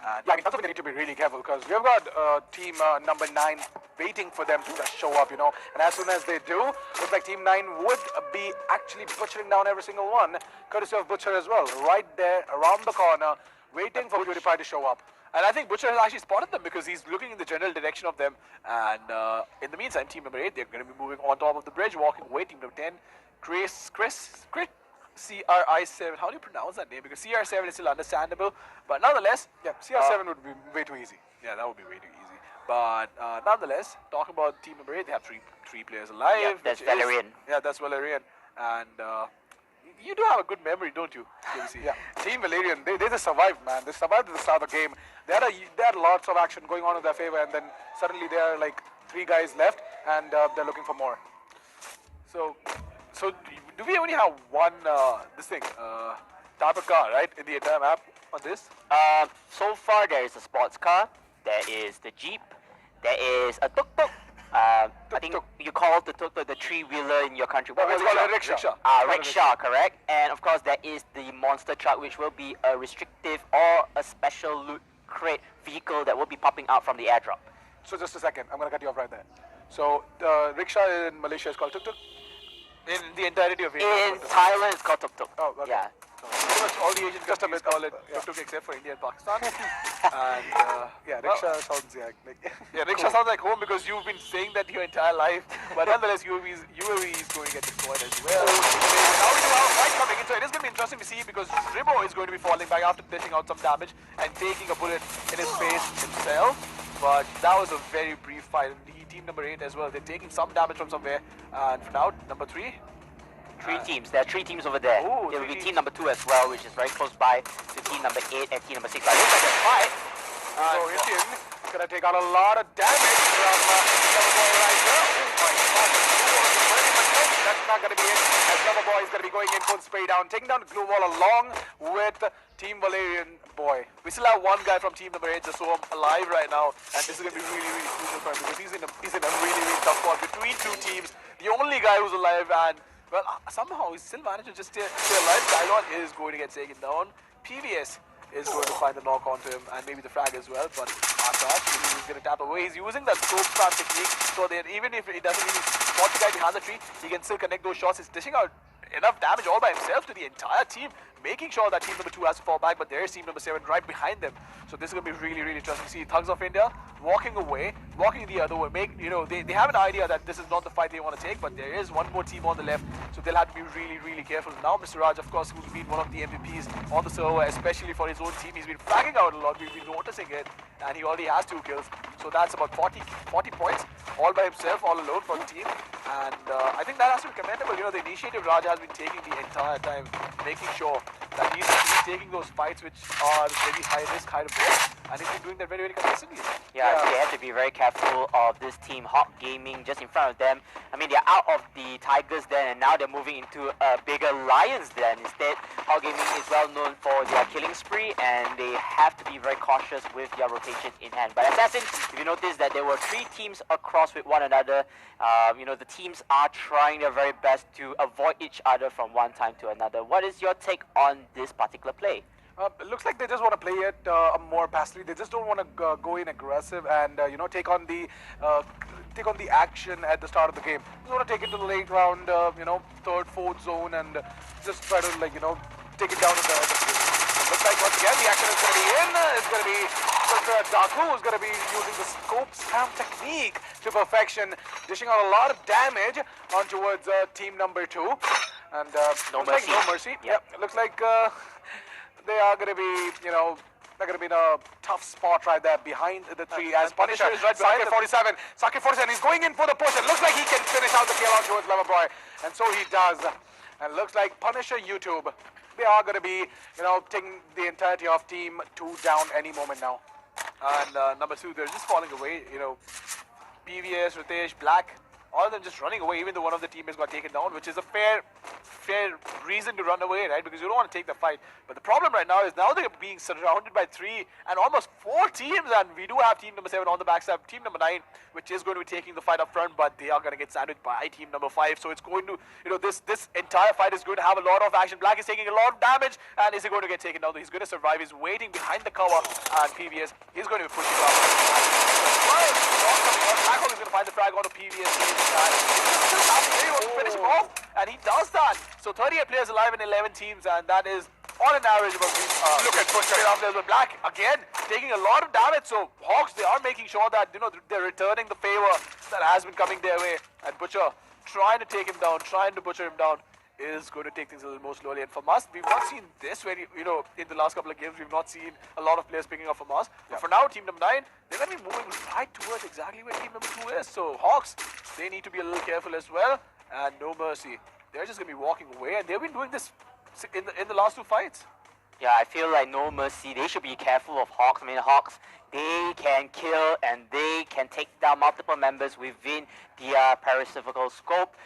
And yeah, that's what they need to be really careful, because we've got team number 9 waiting for them to just show up, And as soon as they do, looks like team 9 would be actually butchering down every single one, courtesy of Butcher as well, right there around the corner, waiting for PewDiePie to show up. And I think Butcher has actually spotted them because he's looking in the general direction of them. And in the meantime, team number 8, they're going to be moving on top of the bridge, walking away. Team number 10, Chris, CR7, how do you pronounce that name? Because CR7 is still understandable, but nonetheless, Yeah, CR7 would be way too easy. yeah, that would be way too easy. But nonetheless, talking about team number 8, they have three players alive. Yeah, that's which is- Valerian. Yeah, that's Valerian. And you do have a good memory, don't you, JVC? Yeah, Team Valerian, they just survived, man. They survived at the start of the game. They had lots of action going on in their favor, and then suddenly there are like 3 guys left, and they're looking for more. So do we only have one type of car, right, in the entire map on this? So far, there is a sports car, there is the Jeep, there is a tuk-tuk. I think you call the tuk-tuk the 3-wheeler in your country. What It's was called it? a rickshaw. Rickshaw, correct. And of course, there is the monster truck, which will be a restrictive or a special loot crate vehicle that will be popping out from the airdrop. So just a second, I'm gonna cut you off right there. So the rickshaw in Malaysia is called tuk-tuk. In the entirety of Asia. In Thailand, it's called tuk-tuk. Oh, okay. Yeah. pretty much all the Asian countries call it tuk-tuk except for India and Pakistan. And yeah, rickshaw sounds like rickshaw sounds like home because you've been saying that your entire life. But nonetheless, UAE is going to get destroyed as well. Now we do have a fight coming in, so it is going to be interesting to see because Ribbo is going to be falling back after dishing out some damage and taking a bullet in his face himself. But that was a very brief fight. Team number 8 as well. They're taking some damage from somewhere. And for now, number 3. 3 teams. There are 3 teams over there. Ooh, there will be teams. team number 2 as well, which is very close by to team number 8 and team number 6. But it looks like a fight. So Indian gonna take out a lot of damage from Loverboy right here. Oh my god, that's not gonna be it. As Loverboy is gonna be going in full spray down, taking down the glue wall along with Team Valerian Boy. We still have one guy from team number 8, just so alive right now, and this is gonna be really, really crucial for him because he's in a really, really tough spot between 2 teams. The only guy who's alive, and well, somehow he still managed to just stay alive. Tylon is going to get taken down. PVS is going to find the knock onto him and maybe the frag as well, but aaja, he's going to tap away. He's using that scope spam technique so that even if he doesn't really spot the guy behind the tree, he can still connect those shots. He's dishing out enough damage all by himself to the entire team, making sure that team number 2 has to fall back, but there's team number 7 right behind them. So this is going to be really, really interesting to see. Thugs of India walking away, walking the other way. They have an idea that this is not the fight they want to take, but there is one more team on the left, so they'll have to be really, really careful. Now Mr. Raj, of course, who's been one of the MVPs on the server, especially for his own team, he's been fragging out a lot. We've been noticing it, and he already has 2 kills. So that's about 40 points, all by himself, all alone for the team. And I think that has to be commendable. The initiative Raj has been taking the entire time, making sure that he's taking those fights which are very high risk, high reward, and he's been doing that very, very consistently. Yeah, they have to be very careful of this team, Hawk Gaming, just in front of them. I mean, they're out of the Tigers den, and now they're moving into a bigger Lions den. Instead, Hawk Gaming is well known for their killing spree, and they have to be very cautious with their rotations in hand. But Assassin, if you notice that there were 3 teams across with one another, the teams are trying their very best to avoid each other from one time to another. What is your take on this particular play? It looks like they just want to play it more passively. They just don't want to go in aggressive and take on the action at the start of the game. They want to take it to the late round, 3rd, 4th zone, and just try to take it down to the end of the game. It looks like once again the action is going to be in. It's going to be Daku who's going to be using the scope spam technique to perfection, dishing out a lot of damage on towards team number 2, and no mercy. Yep. It looks like. They are going to be, they're going to be in a tough spot right there behind the 3 as Punisher is right behind Sake 47, he's going in for the push. It looks like he can finish out the kill on towards Loverboy, and so he does. And it looks like Punisher YouTube, they are going to be, taking the entirety of team 2 down any moment now. And number 2, they're just falling away, PVS, Ritesh, Black, all of them just running away, even though one of the teammates got taken down, which is a fair reason to run away, right? Because you don't want to take the fight. But the problem right now is now they're being surrounded by 3 and almost 4 teams, and we do have team number 7 on the backside, team number 9, which is going to be taking the fight up front, but they are going to get sandwiched by team number 5. So it's going to, this entire fight is going to have a lot of action. Black is taking a lot of damage, and is he going to get taken down? He's going to survive. He's waiting behind the cover, and PVS is going to be pushing up. Black is going to find the frag onto PVS. Finish him off, and he does that. So 38 players alive in 11 teams, and that is on an average about look at Butcher after the Black again taking a lot of damage. So Hawks, they are making sure that they're returning the favor that has been coming their way, and Butcher trying to take him down, trying to butcher him down, is going to take things a little more slowly. And from us, we've not seen this very, in the last couple of games, we've not seen a lot of players picking up from us. But for now, team number 9, they're going to be moving right towards exactly where team number 2 is. So Hawks, they need to be a little careful as well, and no mercy. They're just going to be walking away, and they've been doing this in the last 2 fights. Yeah, I feel like no mercy. They should be careful of Hawks. I mean, Hawks, they can kill and they can take down multiple members within their parasitical scope.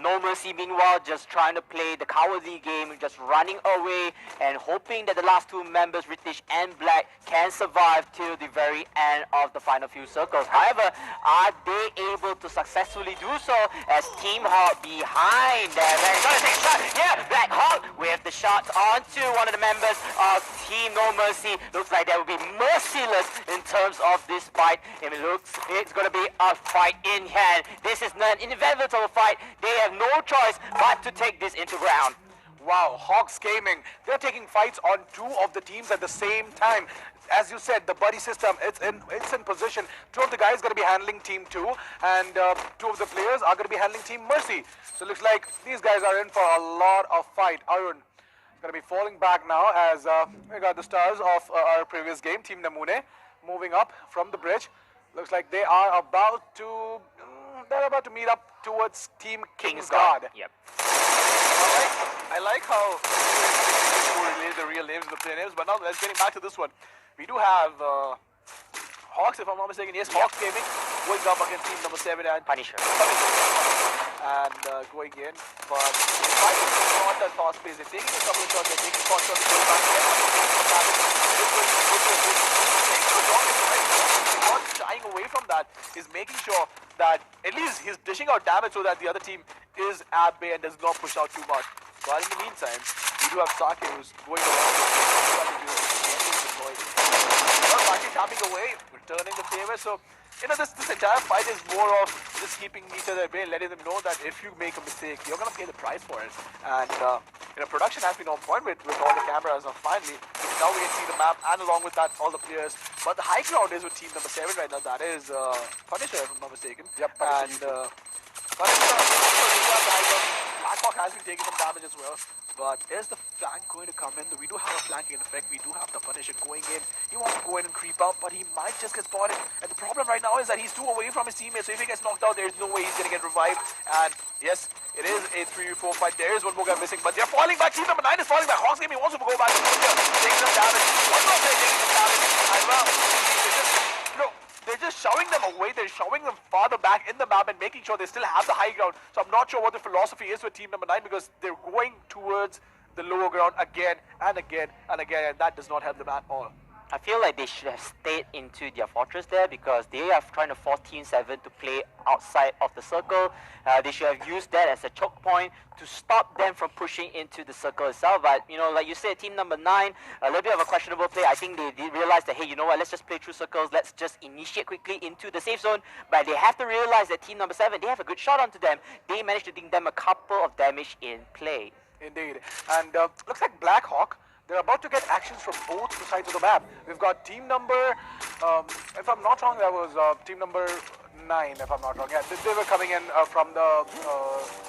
No Mercy, meanwhile, just trying to play the cowardly game, just running away and hoping that the last 2 members, Ritesh and Black, can survive till the very end of the final few circles. However, are they able to successfully do so as Team Hawk behind them? Yeah, Black Hawk with the shots onto one of the members of Team No Mercy. Looks like they will be merciless in terms of this fight. It looks it's going to be a fight in hand. This is an inevitable fight. They have no choice but to take this into ground. Wow, Hawks Gaming, they're taking fights on two of the teams at the same time. As you said, the buddy system, it's in position. Two of the guys going to be handling Team 2, and two of the players are going to be handling Team Mercy. So it looks like these guys are in for a lot of fight. Arun is going to be falling back now as we got the stars of our previous game, Team Namune, moving up from the bridge. Looks like they are about to meet up towards Team Kingsguard. Yep. I like how we relay the real names, the player names, but now let's getting back to this one. We do have Hawks, if I'm not mistaken. Yes, Hawks Gaming going up against team number 7 and Punisher. And going in, but the fight is not that fast paced. They're taking a couple of shots, they're taking pot shots, going back again. Not shying away from that, is making sure that at least he's dishing out damage so that the other team is at bay and does not push out too much. But in the meantime, we do have Sake who's going around. Sake tapping away, returning the favor. So, you know, this entire fight is more of just keeping each other at bay and letting them know that if you make a mistake, you're going to pay the price for it. And, you know, production has been on point with all the cameras finally. Now we can see the map and along with that, all the players. But the high ground is with team number 7 right now. That is Punisher, if I'm not mistaken. Yep, Punisher. Blackhawk has been taking some damage as well. But is the flank going to come in? We do have a flanking effect. We do have the Punisher going in. He wants to go in and creep out, but he might just get spotted. And the problem right now is that he's too away from his teammates. So if he gets knocked out, there's no way he's going to get revived. And yes, it is a 3v4 fight. There is one more guy missing, but they're falling back. Team number 9 is falling back. Hawks Gaming wants to go back. Taking some damage. One more player taking some damage. And well, they're just shoving them away. They're shoving them farther back in the map and making sure they still have the high ground. So I'm not sure what the philosophy is with team number 9 because they're going towards the lower ground again and again and again, and that does not help them at all. I feel like they should have stayed into their fortress there because they are trying to force Team 7 to play outside of the circle. They should have used that as a choke point to stop them from pushing into the circle itself. But, you know, like you said, team number 9, a little bit of a questionable play. I think they realized that, hey, you know what, let's just play through circles. Let's just initiate quickly into the safe zone. But they have to realize that team number 7, they have a good shot onto them. They managed to ding them a couple of damage in play. Indeed. And looks like Blackhawk, they're about to get actions from both sides of the map. We've got team number, if I'm not wrong, that was team number 9, if I'm not wrong. Yeah, they were coming in from the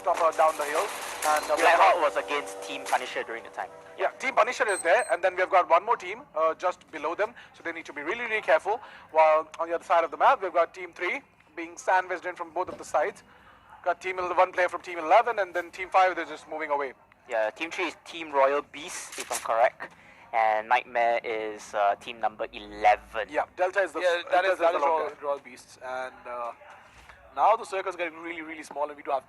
top down the hill. And Blackhawk was against Team Punisher during the time. Yeah, Team Punisher is there, and then we've got one more team just below them, so they need to be really, really careful. While on the other side of the map, we've got Team 3 being sandwiched in from both of the sides. Got one player from Team 11, and then Team 5, they're just moving away. Yeah, Team 3 is Team Royal Beast, if I'm correct. And Nightmare is team number 11. Yeah, Delta is the that is Royal Beasts. And now the circle is getting really, really small, and we do have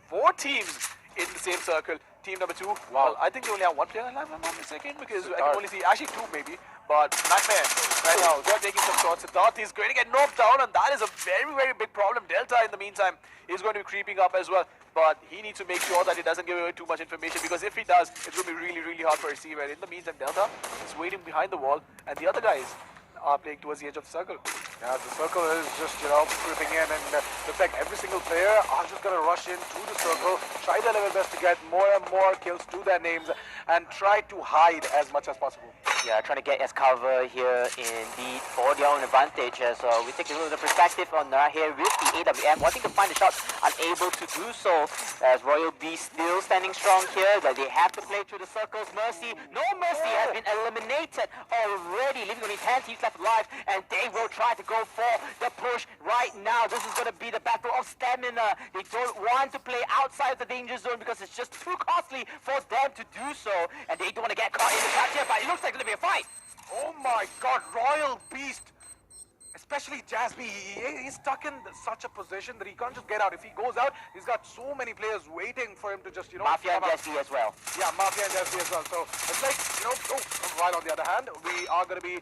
4 teams in the same circle. Team number 2, wow. Well, I think they only have 1 player alive, if I'm not mistaken, because I can only see, actually 2 maybe. But Nightmare, right now, they're taking some shots. Siddharth is going to get knocked down, and that is a very, very big problem. Delta, in the meantime, is going to be creeping up as well. But he needs to make sure that he doesn't give away too much information, because if he does, it's going to be really, really hard for a C-Ware. In the meantime, Delta is waiting behind the wall, and the other guys are playing towards the edge of the circle. Yeah, the circle is just, you know, creeping in, and looks like every single player are just going to rush in through the circle, try their level best to get more and more kills to their names, and try to hide as much as possible. Yeah, trying to get as cover here indeed for their own advantage. As we take a look at the perspective on here with the AWM, wanting to find the shots, unable to do so. As Royal Beast still standing strong here, that they have to play through the circles. Mercy, no Mercy has been eliminated already, leaving only 10 teams left alive, and they will try to go for the push right now. This is going to be the battle of stamina. They don't want to play outside the danger zone because it's just too costly for them to do so, and they don't want to get caught in the trap here, but it looks like it's going to be a fight. Oh my god, Royal Beast, especially Jasby, he's stuck in such a position that he can't just get out. If he goes out, he's got so many players waiting for him to just, you know, Mafia and Jasby as well. Yeah, Mafia and Jasby as well. So it's like, you know, while on the other hand, we are going to be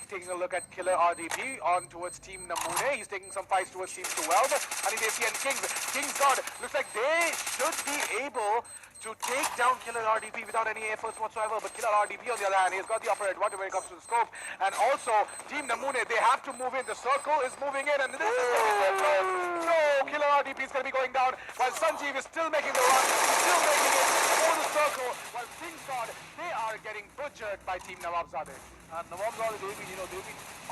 taking a look at Killer RDP on towards Team Namune. He's taking some fights towards Team 12. And in ACN Kings, God, looks like they should be able to take down Killer RDP without any efforts whatsoever. But Killer RDP, on the other hand, he's got the upper advantage when it comes to the scope. And also, Team Namune, they have to move in. The circle is moving in, and this is going to be so close. No, Killer RDP is going to be going down, while Sanjeev is still making the run, still making it for the circle, while God, they are getting butchered by Team Nawabzadeh. And Nawabzadeh, they've been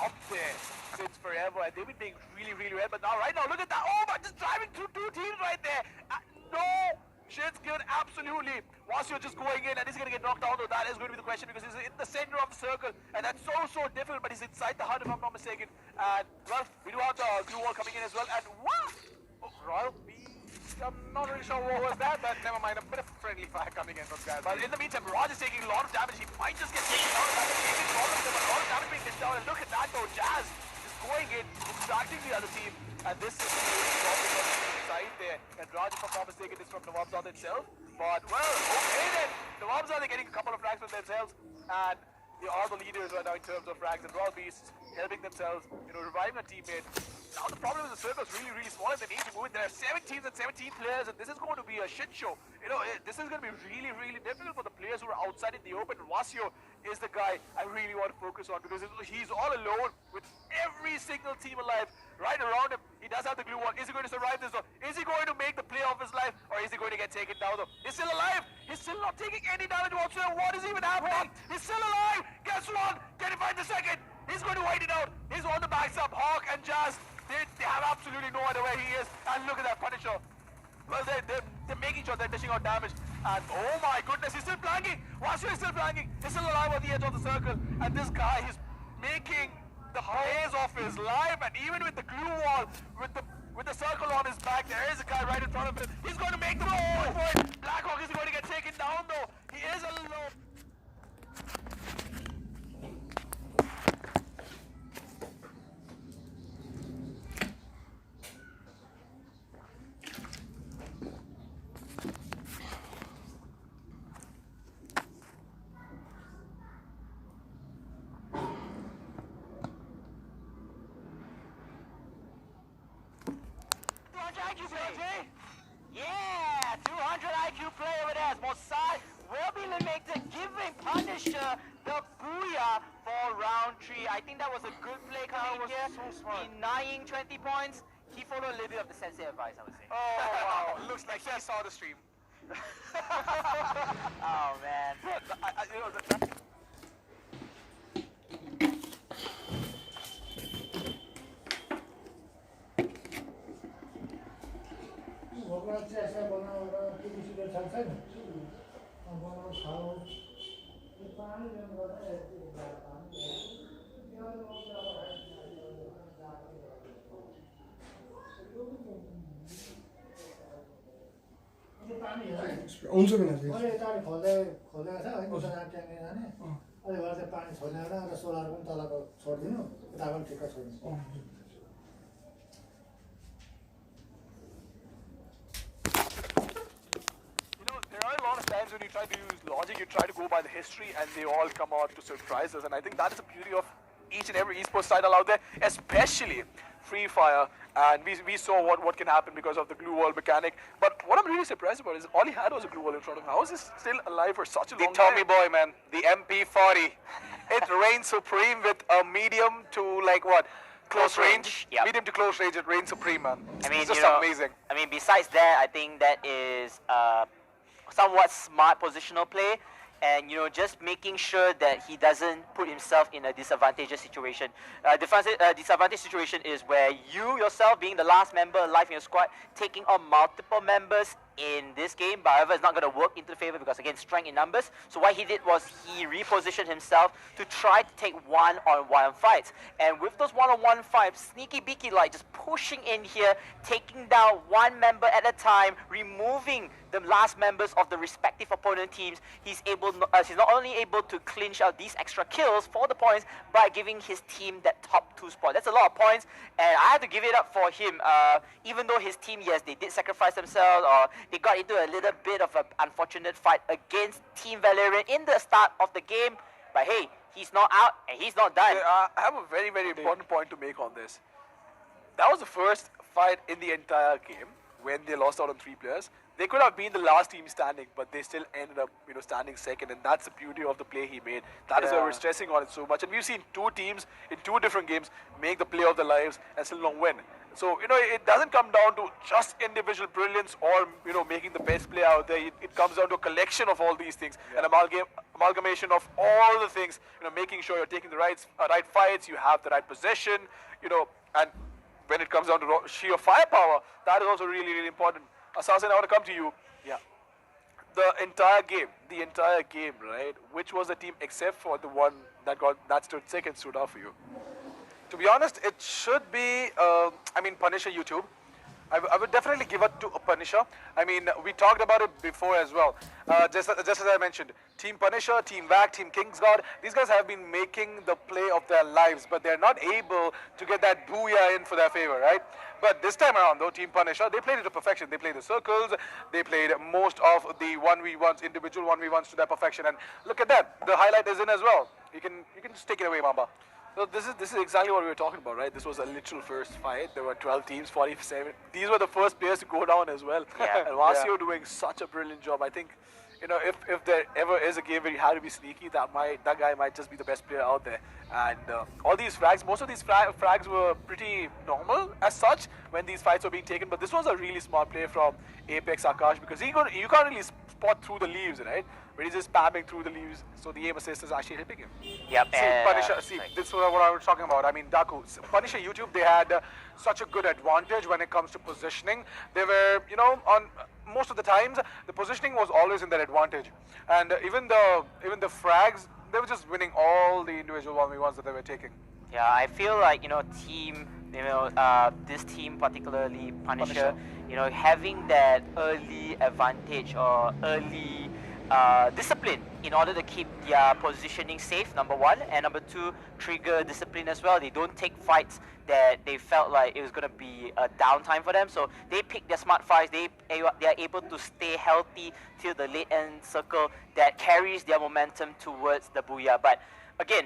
up there since forever, and they've been doing really, really well. But now, right now, look at that. Oh, but just driving through two teams right there. No! Shit's good, absolutely. Wasio just going in, and he's going to get knocked out, though. That is going to be the question, because he's in the center of the circle, and that's so difficult, but he's inside the hut, if I'm not mistaken. And, well, we do have the glue wall coming in as well, and wow! Oh, Royal Beast, I'm not really sure what was that, but never mind, a bit of friendly fire coming in from guys. But in the meantime, Raj is taking a lot of damage. He might just get taken out of that, taking a lot of damage being dished down, and look at that, though. Jazz is going in, distracting the other team, and this is side there, and Raj, if I'm not mistaken, is from Nawabzadeh itself. But, well, okay then. Nawabzadeh getting a couple of frags for themselves, and they are the leaders right now in terms of frags, and Royal Beasts helping themselves, reviving a teammate. Now the problem is the circle is really small, and they need to move it. There are 7 teams and 17 players, and this is going to be a shit show. This is going to be really difficult for the players who are outside in the open. And Wasio is the guy I really want to focus on, because he's all alone with every single team alive right around him. He does have the glue wall. Is he going to survive this, though? Is he going to make the play of his life, or is he going to get taken down, though? He's still alive. He's still not taking any damage whatsoever. What is even happening? He's still alive. Guess what? Can he find the second? He's going to wait it out. He's on the backstab. Hawk and Jazz, they have absolutely no idea where he is. And look at that Punisher. Well, they're making sure they're dishing out damage. And oh my goodness, he's still flanking. Wasio is still flanking. He's still alive on the edge of the circle. And this guy is making the plays of his life. And even with the glue wall, with the circle on his back, there is a guy right in front of him. He's going to make the move for it. Blackhawk is going to get taken down, though. He is alone. IQ play. Yeah, 200 IQ play over there. Mossad will be limited, giving Punisher the booyah for round 3. I think that was a good play coming in here. So smart. Denying 20 points. He followed a little bit of the sensei advice, I would say. Oh, wow. Looks like he saw the stream. Oh, man. आउँछ भने चाहिँ मैले यता खोलेको छ है मुसलमान ट्याङ्गे जाने अनि भएर चाहिँ पानी छोड्ने बेला र सोलर पनि तलको छोडिदिनु उता पनि ठिक्क छोड्नु There are a lot of times when you try to use logic, you try to go by the history, and they all come out to surprise us. And I think that is the beauty of each and every esports title out there, especially Free Fire. And we saw what can happen because of the glue wall mechanic. But what I'm really surprised about is all he had was a glue wall in front of him. How is this still alive for such a long time? The Tommy boy, man. The MP40. It reigns supreme with a medium to like what? Close range? Yep. Medium to close range, it reigns supreme, man. I mean, it's just amazing. I mean, besides that, I think that is somewhat smart positional play, and just making sure that he doesn't put himself in a disadvantageous situation. Disadvantage situation is where you yourself, being the last member alive in your squad, taking on multiple members in this game, but however, it's not going to work into the favor because again, strength in numbers. So what he did was he repositioned himself to try to take one-on-one fights, and with those one-on-one fights, sneaky beaky like just pushing in here, taking down one member at a time, removing the last members of the respective opponent teams. He's not only able to clinch out these extra kills for the points, but giving his team that top 2 spot. That's a lot of points, and I have to give it up for him. Even though his team, yes, they did sacrifice themselves, or they got into a little bit of an unfortunate fight against Team Valerian in the start of the game, but hey, he's not out and he's not done. I have a very, very important point to make on this. That was the first fight in the entire game when they lost out on 3 players. They could have been the last team standing, but they still ended up, standing second, and that's the beauty of the play he made. That is why we're stressing on it so much. And we've seen 2 teams in 2 different games make the play of their lives and still not win. So, it doesn't come down to just individual brilliance or, making the best play out there. It comes down to a collection of all these things, an amalgamation of all the things, making sure you're taking the right fights, you have the right possession, and when it comes down to sheer firepower, that is also really, really important. Assassin, I want to come to you. Yeah. The entire game, right? Which was the team except for the one that stood out for you? To be honest, it should be, Punisher YouTube. I would definitely give it to a Punisher. I mean, we talked about it before as well. Just as I mentioned, Team Punisher, Team Vac, Team Kingsguard, these guys have been making the play of their lives, but they're not able to get that booyah in for their favor, right? But this time around, though, Team Punisher, they played it to perfection. They played the circles, they played most of the 1v1s, individual 1v1s to their perfection, and look at that. The highlight is in as well. You can just take it away, Mamba. So this is exactly what we were talking about, right? This was a literal first fight. There were 12 teams, 47. These were the first players to go down as well. Yeah. And Vasio doing such a brilliant job. I think, if there ever is a game where you have to be sneaky, that guy might just be the best player out there. And all these frags, most of these frags were pretty normal as such when these fights were being taken. But this was a really smart play from Apex Akash, because you can't really spot through the leaves, right? When he's just spamming through the leaves, so the aim assist is actually hitting him. Yep. Punisher, this is what I was talking about. I mean, Daku, Punisher YouTube, they had such a good advantage when it comes to positioning. They were, on most of the times, the positioning was always in their advantage. And even the frags, they were just winning all the individual 1v1s that they were taking. Yeah, I feel like, this team, particularly Punisher, having that early advantage or early discipline in order to keep their positioning safe, number 1, and number 2, trigger discipline as well. They don't take fights that they felt like it was going to be a downtime for them, so they pick their smart fights. They are able to stay healthy till the late end circle that carries their momentum towards the booyah. But again,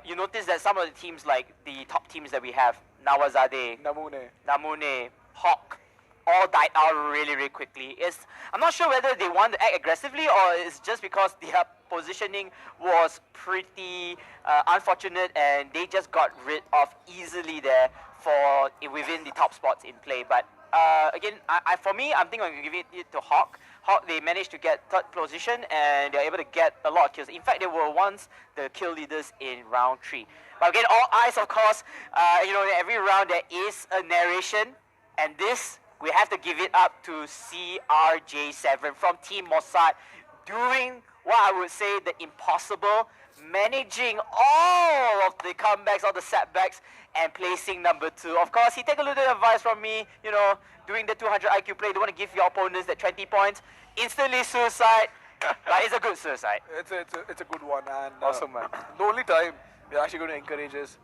you notice that some of the teams, like the top teams that we have, Nawazade, Namune, Hawk, all died out really, really quickly. I'm not sure whether they want to act aggressively or it's just because their positioning was pretty unfortunate and they just got rid of easily there within the top spots in play. But again, for me, I'm thinking I'm going to give it to Hawk. Hawk, they managed to get 3rd position and they're able to get a lot of kills. In fact, they were once the kill leaders in round 3. But again, all eyes, of course, every round there is a narration, and this, we have to give it up to CRJ7 from Team Mossad, doing what I would say the impossible, managing all of the comebacks, all the setbacks, and placing number 2. Of course, he take a little advice from me, doing the 200 IQ play. Don't want to give your opponents that 20 points. Instantly suicide. But it's a good suicide. It's a good one. And Awesome, man. the only time we're actually going to encourage is,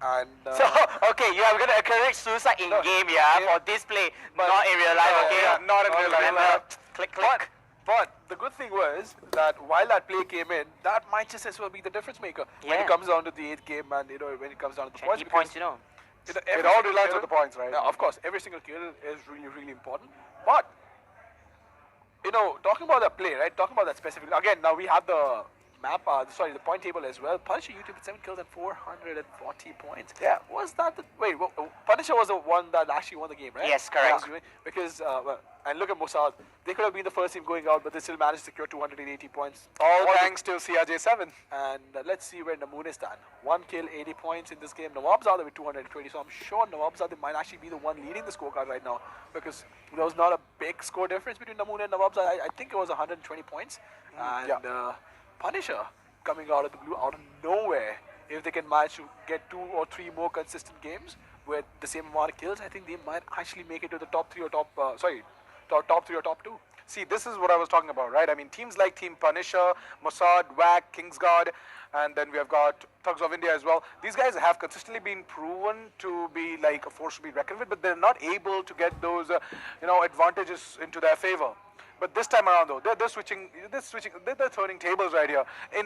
and So, okay, you are going to encourage suicide in game, for display, but not in real life, okay? Yeah, not in real life. Click, click. But the good thing was that while that play came in, that might just as well be the difference maker when Yeah. it comes down to the 8th game and when it comes down to the 20 points. points, you know. It all relies on the points, right? Yeah, of course, every single kill is really, really important. But talking about that play, right? Talking about that specifically. Again, now we have the map, the point table as well. Punisher YouTube with 7 kills and 440 points. Yeah. Was that Punisher was the one that actually won the game, right? Yes, correct. Yeah, because, and look at Mossad. They could have been the first team going out, but they still managed to secure 280 points. All thanks to CRJ7. And let's see where Namune stand. 1 kill, 80 points in this game. Nawabzada with 220. So I'm sure Nawabzada might actually be the one leading the scorecard right now, because there was not a big score difference between Namune and Nawabzada. I think it was 120 points. And Punisher coming out of the blue, out of nowhere. If they can manage to get 2 or 3 more consistent games with the same amount of kills, I think they might actually make it to the top 3 or top 3 or top 2. See, this is what I was talking about, right? I mean, teams like Team Punisher, Mossad, WAC, Kingsguard, and then we have got Thugs of India as well. These guys have consistently been proven to be like a force to be reckoned with, but they're not able to get those, advantages into their favor. But this time around, though, they're switching. They're turning tables right here.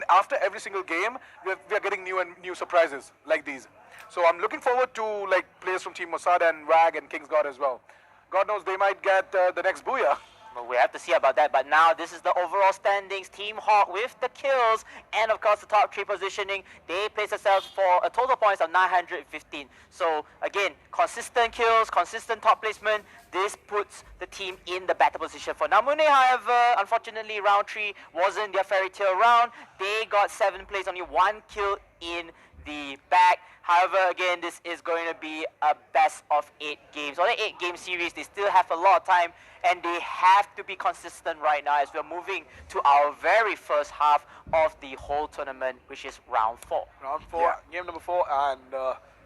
After every single game, we're getting new surprises like these. So I'm looking forward to like players from Team Mossad and Rag and King's God as well. God knows they might get the next booyah. Well, we have to see about that, but now this is the overall standings. Team Hawk with the kills and of course the top 3 positioning. They place themselves for a total points of 915. So again, consistent kills, consistent top placement. This puts the team in the better position. For Namune, however, unfortunately round 3 wasn't their fairy tale round. They got 7th place, only 1 kill in the bag. However, again, this is going to be a best of 8 games. On an 8-game series, they still have a lot of time, and they have to be consistent right now as we're moving to our very first half of the whole tournament, which is round 4. Round 4, game number 4, and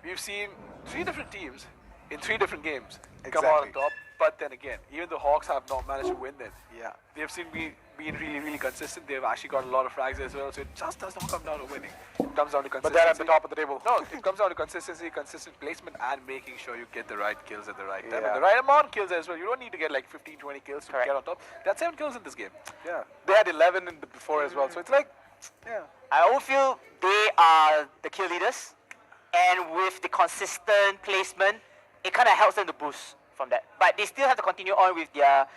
we've seen 3 different teams in 3 different games come out on top. But then again, even the Hawks have not managed to win them. Yeah, they've seen being really consistent. They've actually got a lot of frags as well. So it just does not come down to winning. It comes down to consistency. But they're at the top of the table. No, it comes down to consistency, consistent placement, and making sure you get the right kills at the right time. And the right amount of kills as well. You don't need to get like 15, 20 kills to get on top. They had 7 kills in this game. Yeah, they had 11 in the before as well. So it's like, yeah. I all feel they are the kill leaders, and with the consistent placement, it kind of helps them to boost from that. But they still have to continue on with their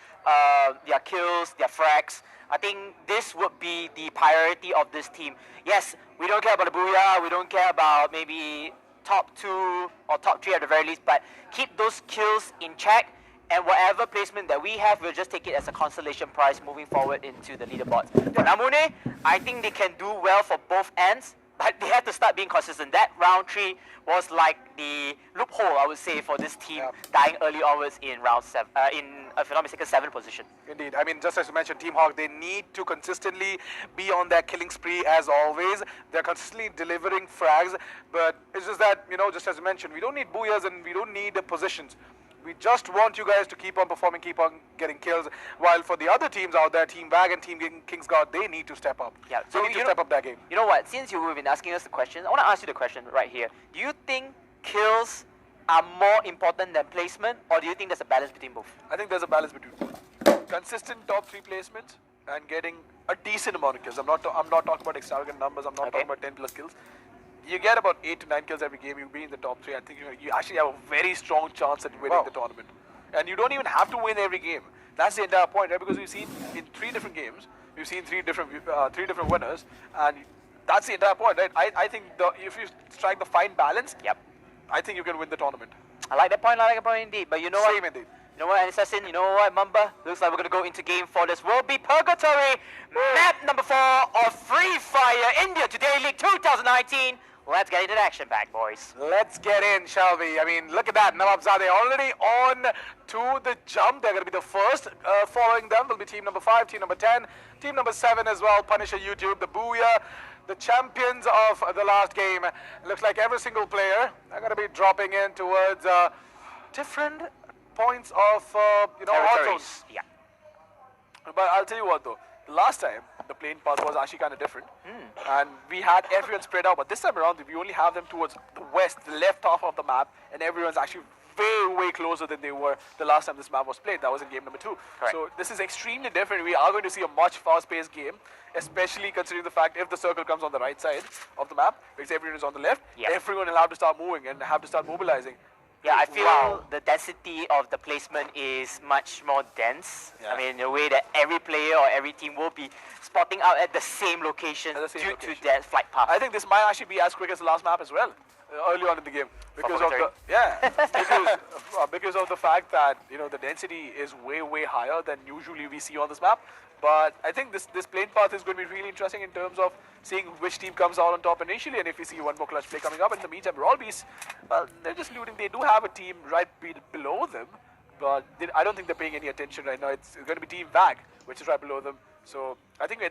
kills, their frags. I think this would be the priority of this team. Yes, we don't care about the booyah, we don't care about maybe top 2 or top 3 at the very least, but keep those kills in check, and whatever placement that we have, we'll just take it as a consolation prize moving forward into the leaderboards. For Namune, I think they can do well for both ends, but they have to start being consistent. That round 3 was like the loophole, I would say, for this team dying early onwards in round 7, if I'm not mistaken, 7th position. Indeed. I mean, just as you mentioned, Team Hawk, they need to consistently be on their killing spree as always. They're consistently delivering frags, but it's just that, you know, just as you mentioned, we don't need booyahs and we don't need the positions. We just want you guys to keep on performing, keep on getting kills. While for the other teams out there, Team Vag and Team King's God, they need to step up. Yeah, so they need to step up that game. You know what? Since you've been asking us the question, I want to ask you the question right here. Do you think kills are more important than placement, or do you think there's a balance between both? I think there's a balance between both. Consistent top 3 placements and getting a decent amount of kills. I'm not talking about extravagant numbers. I'm not talking about 10 plus kills. You get about 8 to 9 kills every game, you'll be in the top 3. I think you actually have a very strong chance at winning the tournament. And you don't even have to win every game. That's the entire point, right? Because we've seen in 3 different games, we've seen 3 different winners, and that's the entire point, right? I think if you strike the fine balance, I think you can win the tournament. I like that point, indeed. But you know what? Same indeed. You know what, Assassin? You know what, Mamba? Looks like we're going to go into game 4. This will be Purgatory, map number 4 of Free Fire India Today League 2019. Let's get into the action pack, boys. Let's get in, shall we? I mean, look at that. Nawabzade already on to the jump. They're going to be the first. Following them will be team number 5, team number 10, team number 7 as well. Punisher YouTube, the Booyah, the champions of the last game. Looks like every single player are going to be dropping in towards different points of, territories. Yeah. But I'll tell you what, though. Last time, the plane path was actually kind of different. And we had everyone spread out. But this time around, we only have them towards the west, the left half of the map. And everyone's actually way closer than they were the last time this map was played. That was in game number 2. Correct. So this is extremely different. We are going to see a much fast-paced game, especially considering the fact if the circle comes on the right side of the map, because everyone is on the left, everyone will have to start moving and have to start mobilizing. Yeah, I feel the density of the placement is much more dense. I mean, in a way that every player or every team will be spotting out at the same location due to their flight path. I think this might actually be as quick as the last map as well, early on in the game, because of the because of the fact that the density is way higher than usually we see on this map. But I think this plane path is going to be really interesting in terms of seeing which team comes out on top initially, and if we see one more clutch play coming up. In the meantime, Raw Beast, they're just looting. They do have a team right below them, but I don't think they're paying any attention right now. It's going to be Team Vag, which is right below them. So I think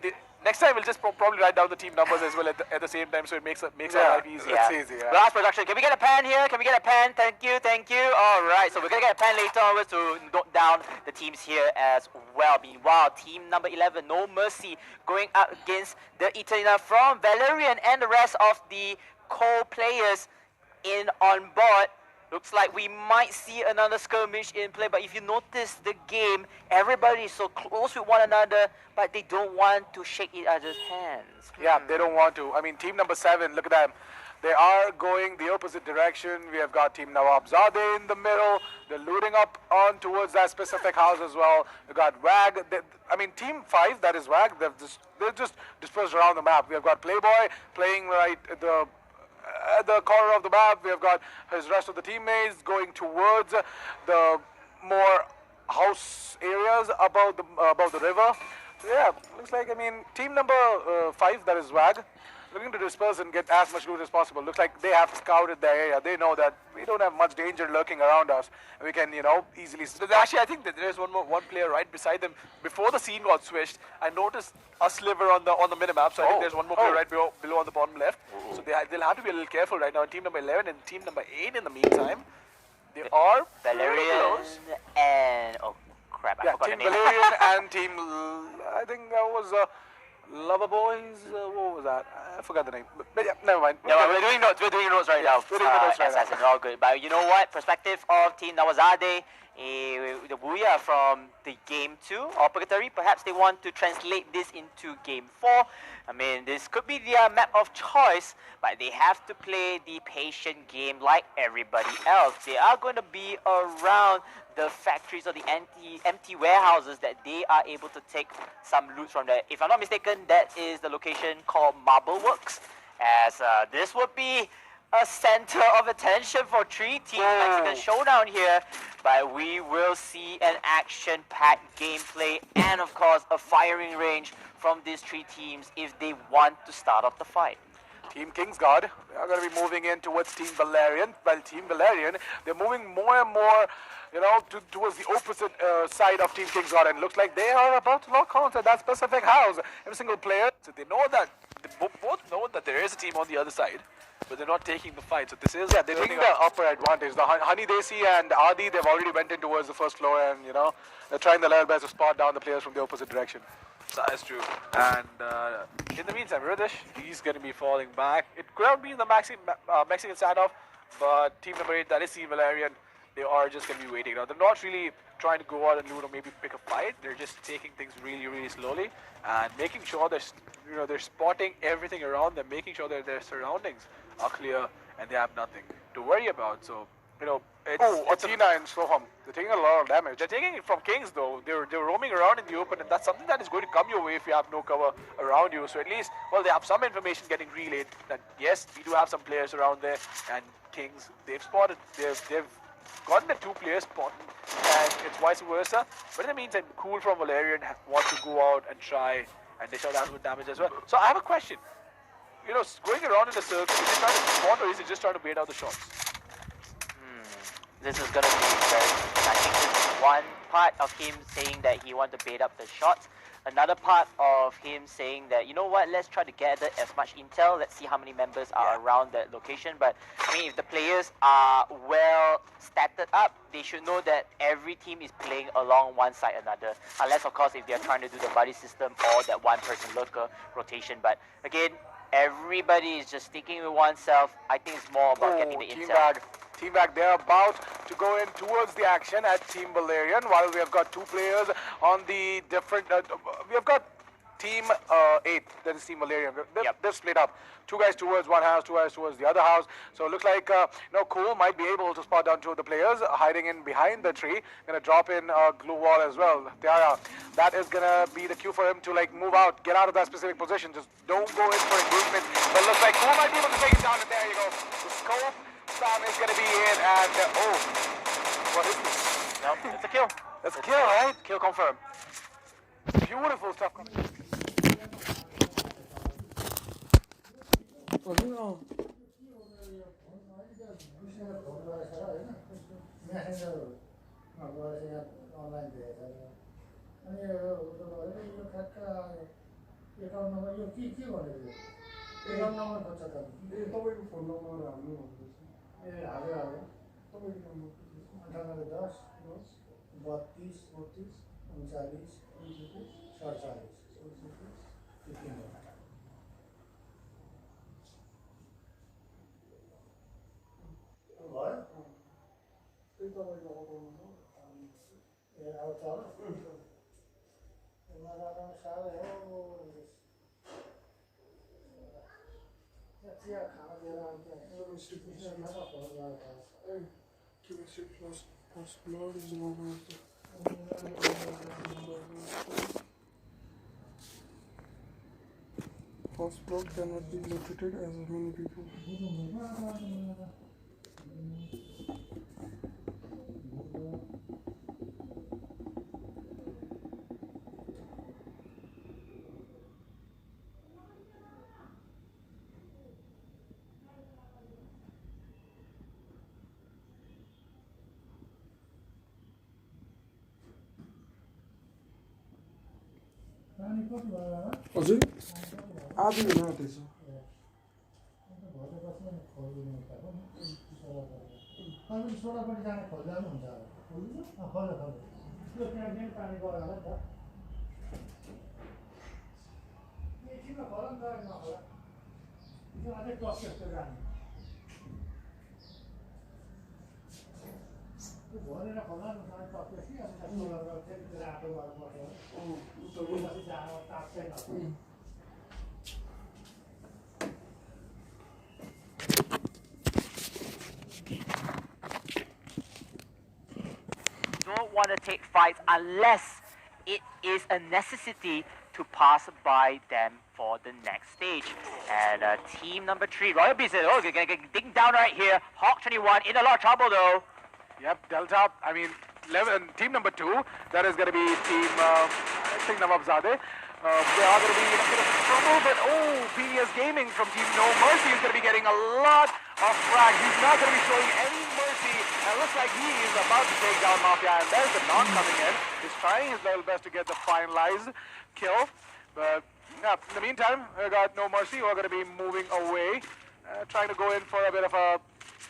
next time we'll just probably write down the team numbers as well at the same time, so it makes our life easier. It's easy. Last production. Can we get a pen here? Can we get a pen? Thank you. All right. So we're gonna get a pen later on to note down the teams here as well. Meanwhile, team number 11, No Mercy, going up against the Eterna from Valerian and the rest of the co-players in on board. Looks like we might see another skirmish in play, but if you notice the game, everybody is so close with one another, but they don't want to shake each other's hands. Yeah, they don't want to. I mean, team number 7, look at them. They are going the opposite direction. We have got team Nawabzadeh in the middle. They're looting up on towards that specific house as well. We've got WAG. I mean, team 5, that is WAG, they're just dispersed around the map. We have got Playboy playing right at the corner of the map. We have got his rest of the teammates going towards the more house areas above the river. So yeah, looks like, I mean, team number 5, that is WAG, looking to disperse and get as much loot as possible. Looks like they have scouted the area. They know that we don't have much danger lurking around us. We can, easily... Actually, I think that there's one player right beside them. Before the scene got switched, I noticed a sliver on the minimap. So I think there's one more player right below on the bottom left. So they'll have to be a little careful right now. Team number 11 and team number 8 in the meantime, they are Valerian and... Oh, crap, I forgot the team name. Valerian and team... I think that was... Lover Boys, what was that? I forgot the name. But yeah, never mind. No, we're doing notes. We're doing notes right now. We're doing the notes right now. Assassin, all good. But you know what? Perspective of Team Nawazadeh, the Booyah from the game 2 or Purgatory. Perhaps they want to translate this into game 4. I mean, this could be their map of choice, but they have to play the patient game like everybody else. They are going to be around the factories or the empty warehouses that they are able to take some loot from there. If I'm not mistaken, that is the location called Marble Works, as this would be a center of attention for 3 teams Mexican showdown here. But we will see an action-packed gameplay and of course a firing range from these 3 teams if they want to start off the fight. Team Kingsguard, they are going to be moving in towards Team Valerian. Well, Team Valerian, they're moving more and more, towards the opposite side of Team Kingsguard, and looks like they are about to lock on to that specific house. Every single player, So they know that they both know that there is a team on the other side, but they're not taking the fight. So this is they're taking the upper advantage. The Honey Desi and Adi, they've already went in towards the first floor, and they're trying their level best to spot down the players from the opposite direction. That's true. And in the meantime, Ridish, he's going to be falling back. It could have been the Mexican standoff, but team number 8, that is Team Valerian, they are just going to be waiting. Now, they're not really trying to go out and loot or maybe pick a fight. They're just taking things really, really slowly and making sure they're spotting everything around them, making sure that their surroundings are clear and they have nothing to worry about. So, it's Athena and Soham, they're taking a lot of damage. they're taking it from Kings though. They're roaming around in the open, and that's something that is going to come your way if you have no cover around you. So at least, they have some information getting relayed that yes, we do have some players around there, and Kings, they've gotten the 2 players spotted, and it's vice versa. But in the meantime, Cool from Valerian want to go out and try and dish out with damage as well. So I have a question. Going around in a circle, is it trying to spot or is it just trying to bait out the shots? This is going to be very... I think this is one part of him saying that he wants to bait up the shots. Another part of him saying that, you know what, let's try to gather as much intel. Let's see how many members are around that location. But, I mean, if the players are well statted up, they should know that every team is playing along one side another. Unless, of course, if they're trying to do the buddy system or that one-person lurker rotation. But, again, everybody is just sticking with oneself. I think it's more about getting the intel. Team Bag, they're about to go in towards the action at Team Valerian, while we have got 2 players on the different... we have got Team 8, that is Team Valerian. They're split up. 2 guys towards one house, 2 guys towards the other house. So it looks like, Cool might be able to spot down 2 of the players hiding in behind the tree. Gonna drop in a glue wall as well. That is gonna be the cue for him to move out, get out of that specific position. Just don't go in for engagement. But it looks like Cool might be able to take it down, and there you go. The scope spam is gonna be in, and what is this? No, it's a kill. That's a kill, right? Kill confirmed. Beautiful stuff coming. Chemistry plus first blood is one of the first blood cannot be located as many people. हजुर आधी हुन आँटेछ सोह्रपट्टि जाने खोल्दा पनि हुन्छ खोल्यो खोल्यो त्यो त्यहाँ पानी गयो होला नि त एकछिनमा खोला नि त नखोला त्यो अझै टस जस्तो जाने त्यो भरेर खोला न टसेपछि अनि सोह्र फेरि रातो भएर बस्यो जान ताप्दैन Don't want to take fights unless it is a necessity to pass by them for the next stage. And team number 3, Royal Beast, oh, they're going to get digging down right here. Hawk 21 in a lot of trouble though. Yep, Delta, I mean, team number 2, that is going to be team, I think Nawabzadeh. They are going to be in a bit of trouble, but PDS Gaming from Team No Mercy is going to be getting a lot of frag. He's not going to be showing any mercy, and it looks like he is about to take down Mafia, and there's the knock coming in. He's trying his level best to get the finalized kill, but yeah, in the meantime, we got No Mercy who are going to be moving away, trying to go in for a bit of a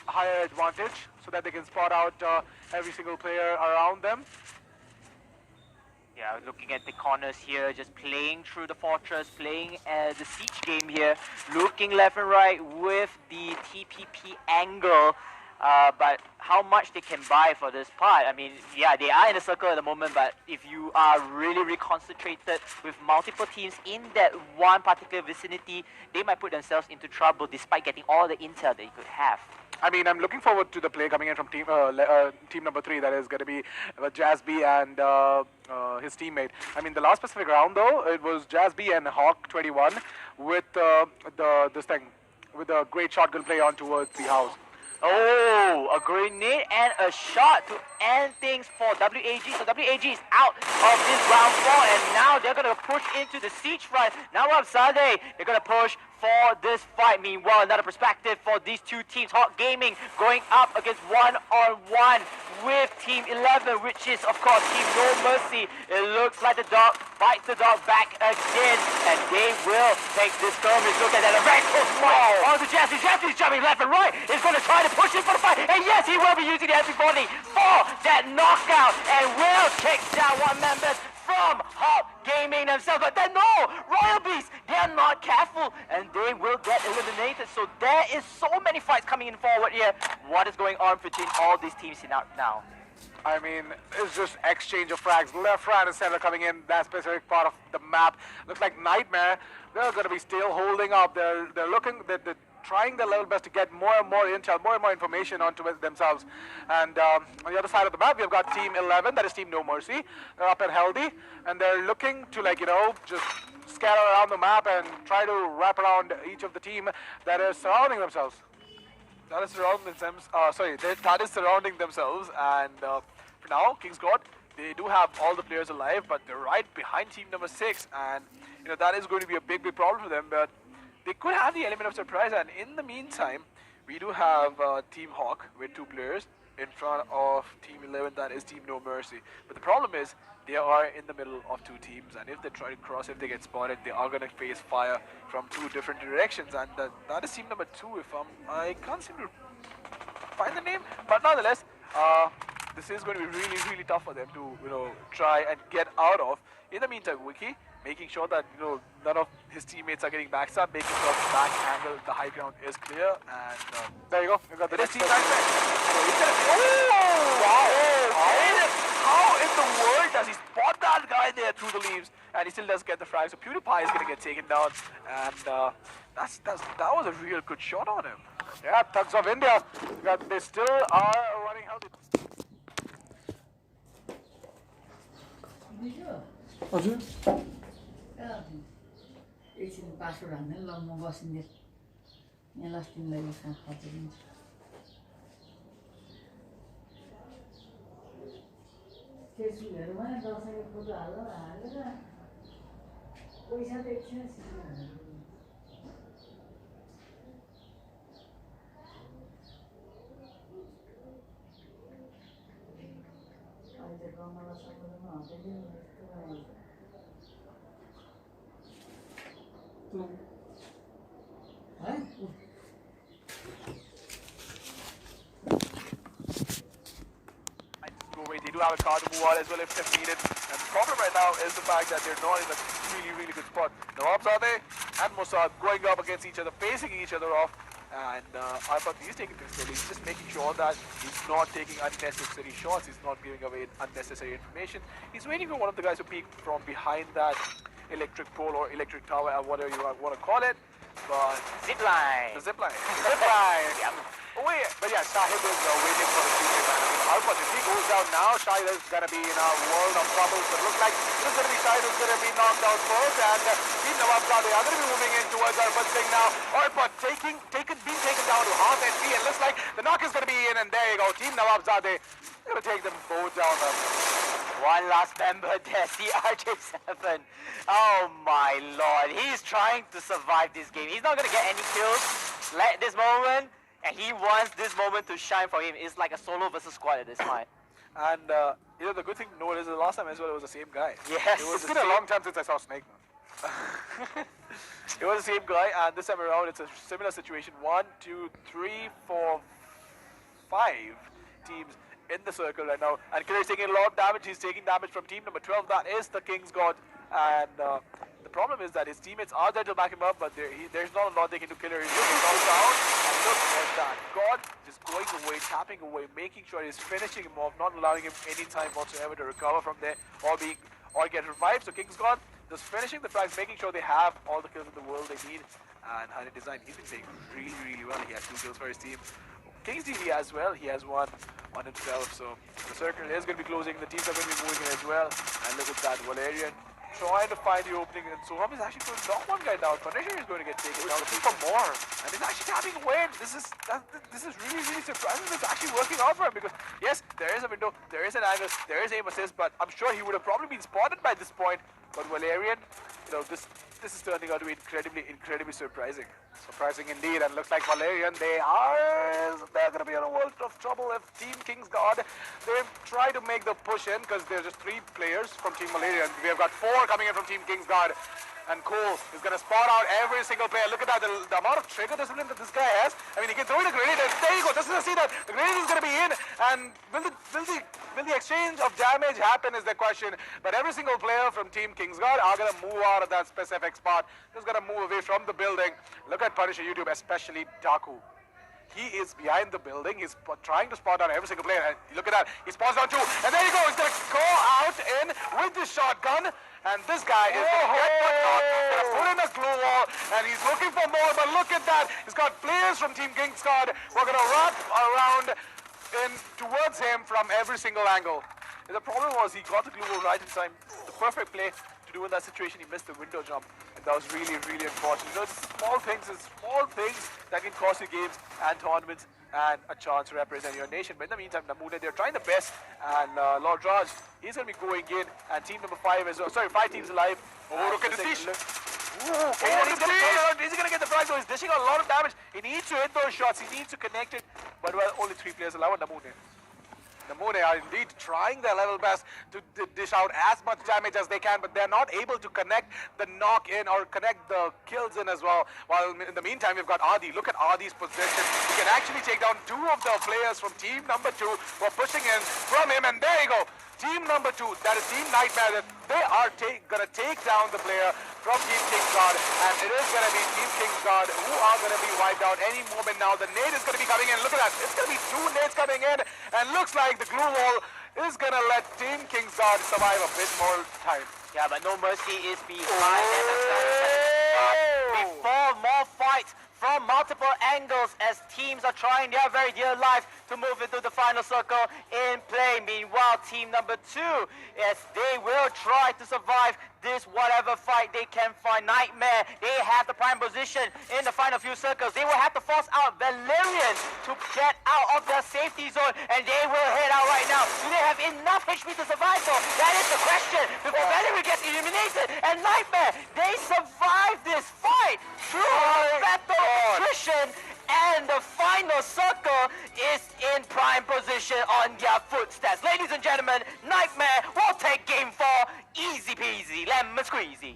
higher advantage so that they can spot out every single player around them. Yeah, looking at the corners here, just playing through the fortress, playing the siege game here, looking left and right with the TPP angle. But how much they can buy for this part? I mean, yeah, they are in a circle at the moment, but if you are really concentrated with multiple teams in that one particular vicinity, they might put themselves into trouble despite getting all the intel that you could have. I mean, I'm looking forward to the play coming in from team number 3. That is going to be Jazz B and his teammate. I mean, the last specific round though, it was Jazz B and Hawk 21 with with a great shotgun play on towards the house. Oh, a grenade and a shot to end things for WAG. So WAG is out of this round 4, and now they're going to push into the siege front. Now Sadeh, they're going to push for this fight. Meanwhile, another perspective for these two teams. Hawk Gaming going up against one-on-one with Team 11, which is, of course, Team No Mercy. It looks like the dog bites the dog back again, and they will take this skirmish. Look at that, a very close fight. Oh, the Jesse. Jesse's jumping left and right. He's going to try to push in for the fight, and yes, he will be using the everybody for that knockout, and will take down one member from Hawk Gaming themselves. But then no, Royal Beast, they're not careful, and they will get eliminated. So there is so many fights coming in forward here. What is going on between all these teams now? I mean, it's just exchange of frags, left, right, and center coming in that specific part of the map. Looks like Nightmare, they're going to be still holding up. They're trying their level best to get more and more intel, more and more information onto themselves. And on the other side of the map, we've got Team 11, that is Team No Mercy. They're up and healthy, and they're looking to, just scatter around the map and try to wrap around each of the team that is surrounding themselves. That is surrounding themselves, and for now, King's God, they do have all the players alive, but they're right behind team number 6, and that is going to be a big problem for them. But they could have the element of surprise, and in the meantime, we do have Team Hawk with 2 players in front of Team 11, that is Team No Mercy. But the problem is, they are in the middle of 2 teams, and if they try to cross, if they get spotted, they are going to face fire from 2 different directions, and that is team number 2. I can't seem to find the name, but nonetheless, this is going to be really tough for them to try and get out of. In the meantime, Wiki making sure that none of his teammates are getting backstabbed, making sure the back angle, the high ground is clear, and there you go. We got the team back there. So he's gonna How in the world does he spot that guy there through the leaves, and he still doesn't get the frag? So PewDiePie is going to get taken down, and that was a real good shot on him. Yeah, Thugs of India, they still are running healthy. हजुर एकछिन password हान्ने ल म बसिन्दै यहाँ last टिमलाई यो खाना खर्च दिन्छु फेसबुकहरुमा दसैँको फोटो हालेर पैसा त एकछिन अहिले कमला सबैमा हटेन They do have a car to move on as well if needed. And the problem right now is the fact that they're not in a really good spot. Nawabzadeh and Mossad going up against each other, facing each other off. And Arfat, he's taking things slowly. He's just making sure that he's not taking unnecessary shots. He's not giving away unnecessary information. He's waiting for one of the guys to peek from behind that electric pole or electric tower, whatever you want to call it. But Zipline. The zipline. Zipline. Yeah. Oh, wait, but yeah, Shahid is waiting for the teammate man. Alpha, if he goes down now, Shahid is going to be in a world of trouble. So it looks like it is going to be Shahid who's going to be knocked out first. And Team Nawabzadeh are going to be moving in towards Arfat Singh now. Arfat being taken down to half HP. And looks like the knock is going to be in. And there you go. Team Nawabzadeh going to take them both down. One last member there, CRJ7. Oh my lord, he's trying to survive this game. He's not going to get any kills at this moment. And he wants this moment to shine for him. It's like a solo versus squad at this point. And you know, the good thing to note is the last time as well it was the same guy. Yes. It's been a long time since I saw Snake. It was the same guy, and this time around it's a similar situation. 1, 2, 3, 4, 5 teams in the circle right now. And Killer is taking a lot of damage. He's taking damage from team number 12. That is the King's God. And the problem is that his teammates are there to back him up, but there's not a lot they can do. Killer is looking down. And look at that. God just going away, tapping away, making sure he's finishing him off, not allowing him any time whatsoever to recover from there or get revived. So King's God just finishing the frags, making sure they have all the kills in the world they need. And Honey Design, he's been playing really well. He has 2 kills for his team. King's DD as well, he has 1 on himself. So the circle is going to be closing, the teams are going to be moving in as well. And look at that, Valerian trying to find the opening, and Soham is actually going to knock one guy down. Punisher is going to get taken down. Looking for more, and he's actually tapping away. This is really surprising. It's actually working out for him, because yes, there is a window, there is an angle, there is aim assist, but I'm sure he would have probably been spotted by this point. But Valerian, you know, this is turning out to be incredibly surprising. Surprising indeed, and looks like Valerian, they're going to be in a world of trouble if Team King's God, they try to make the push in, because there's just 3 players from Team Valerian. We have got 4 coming in from Team King's God, and Cole is going to spot out every single player. Look at that, the amount of trigger discipline that this guy has. I mean, he can throw in a grenade, and there you go, just to see that the grenade is going to be in, and will the exchange of damage happen is the question. But every single player from Team King's God are going to move out of that specific spot. Just going to move away from the building. Look at Punisher YouTube, especially Daku. He is behind the building. He's trying to spot down every single player. And look at that. He spots down 2. And there you go. He's going to go out in with the shotgun. And this guy is going to get one shot. He's going to put in a glue wall. And he's looking for more. But look at that. He's got players from Team King's God. We're going to wrap around in towards him from every single angle. And the problem was he got the glue wall right in time. The perfect play to do in that situation. He missed the window jump. And that was really unfortunate. You know, small things that can cost you games and tournaments and a chance to represent your nation. But in the meantime, Namune, they're trying the best. And Lord Raj, he's going to be going in. And team number 5 as well. Sorry, 5 teams alive. Oh, look at the dish. He's going to get the frag, so he's dishing out a lot of damage. He needs to hit those shots. He needs to connect it. But well, only 3 players alive on Namune. Namune are indeed trying their level best to dish out as much damage as they can, but they're not able to connect the knock in or connect the kills in as well. While in the meantime, we've got Adi. Look at Adi's position. He can actually take down 2 of the players from team number 2 who are pushing in from him, and there you go. Team number 2, that is Team Nightmare, that they are going to take down the player from Team Kingsguard, and it is going to be Team Kingsguard who are going to be wiped out any moment now. The nade is going to be coming in. Look at that. It's going to be 2 nades coming in, and looks like the glue wall is going to let Team Kingsguard survive a bit more time. Yeah, but No Mercy is behind them as well. Before more fights from multiple angles as teams are trying their very dear life to move into the final circle in play. Meanwhile, team number 2, as they will try to survive this whatever fight they can find. Nightmare, they have the prime position in the final few circles. They will have to force out Valerian to get out of their safety zone, and they will head out right now. Do they have enough HP to survive though? That is the question before Valerian gets eliminated. And Nightmare, they survive this fight through battle attrition, and the final circle is in prime position on their footsteps. Ladies and gentlemen, Nightmare will take game 4, easy peasy, lemon squeezy.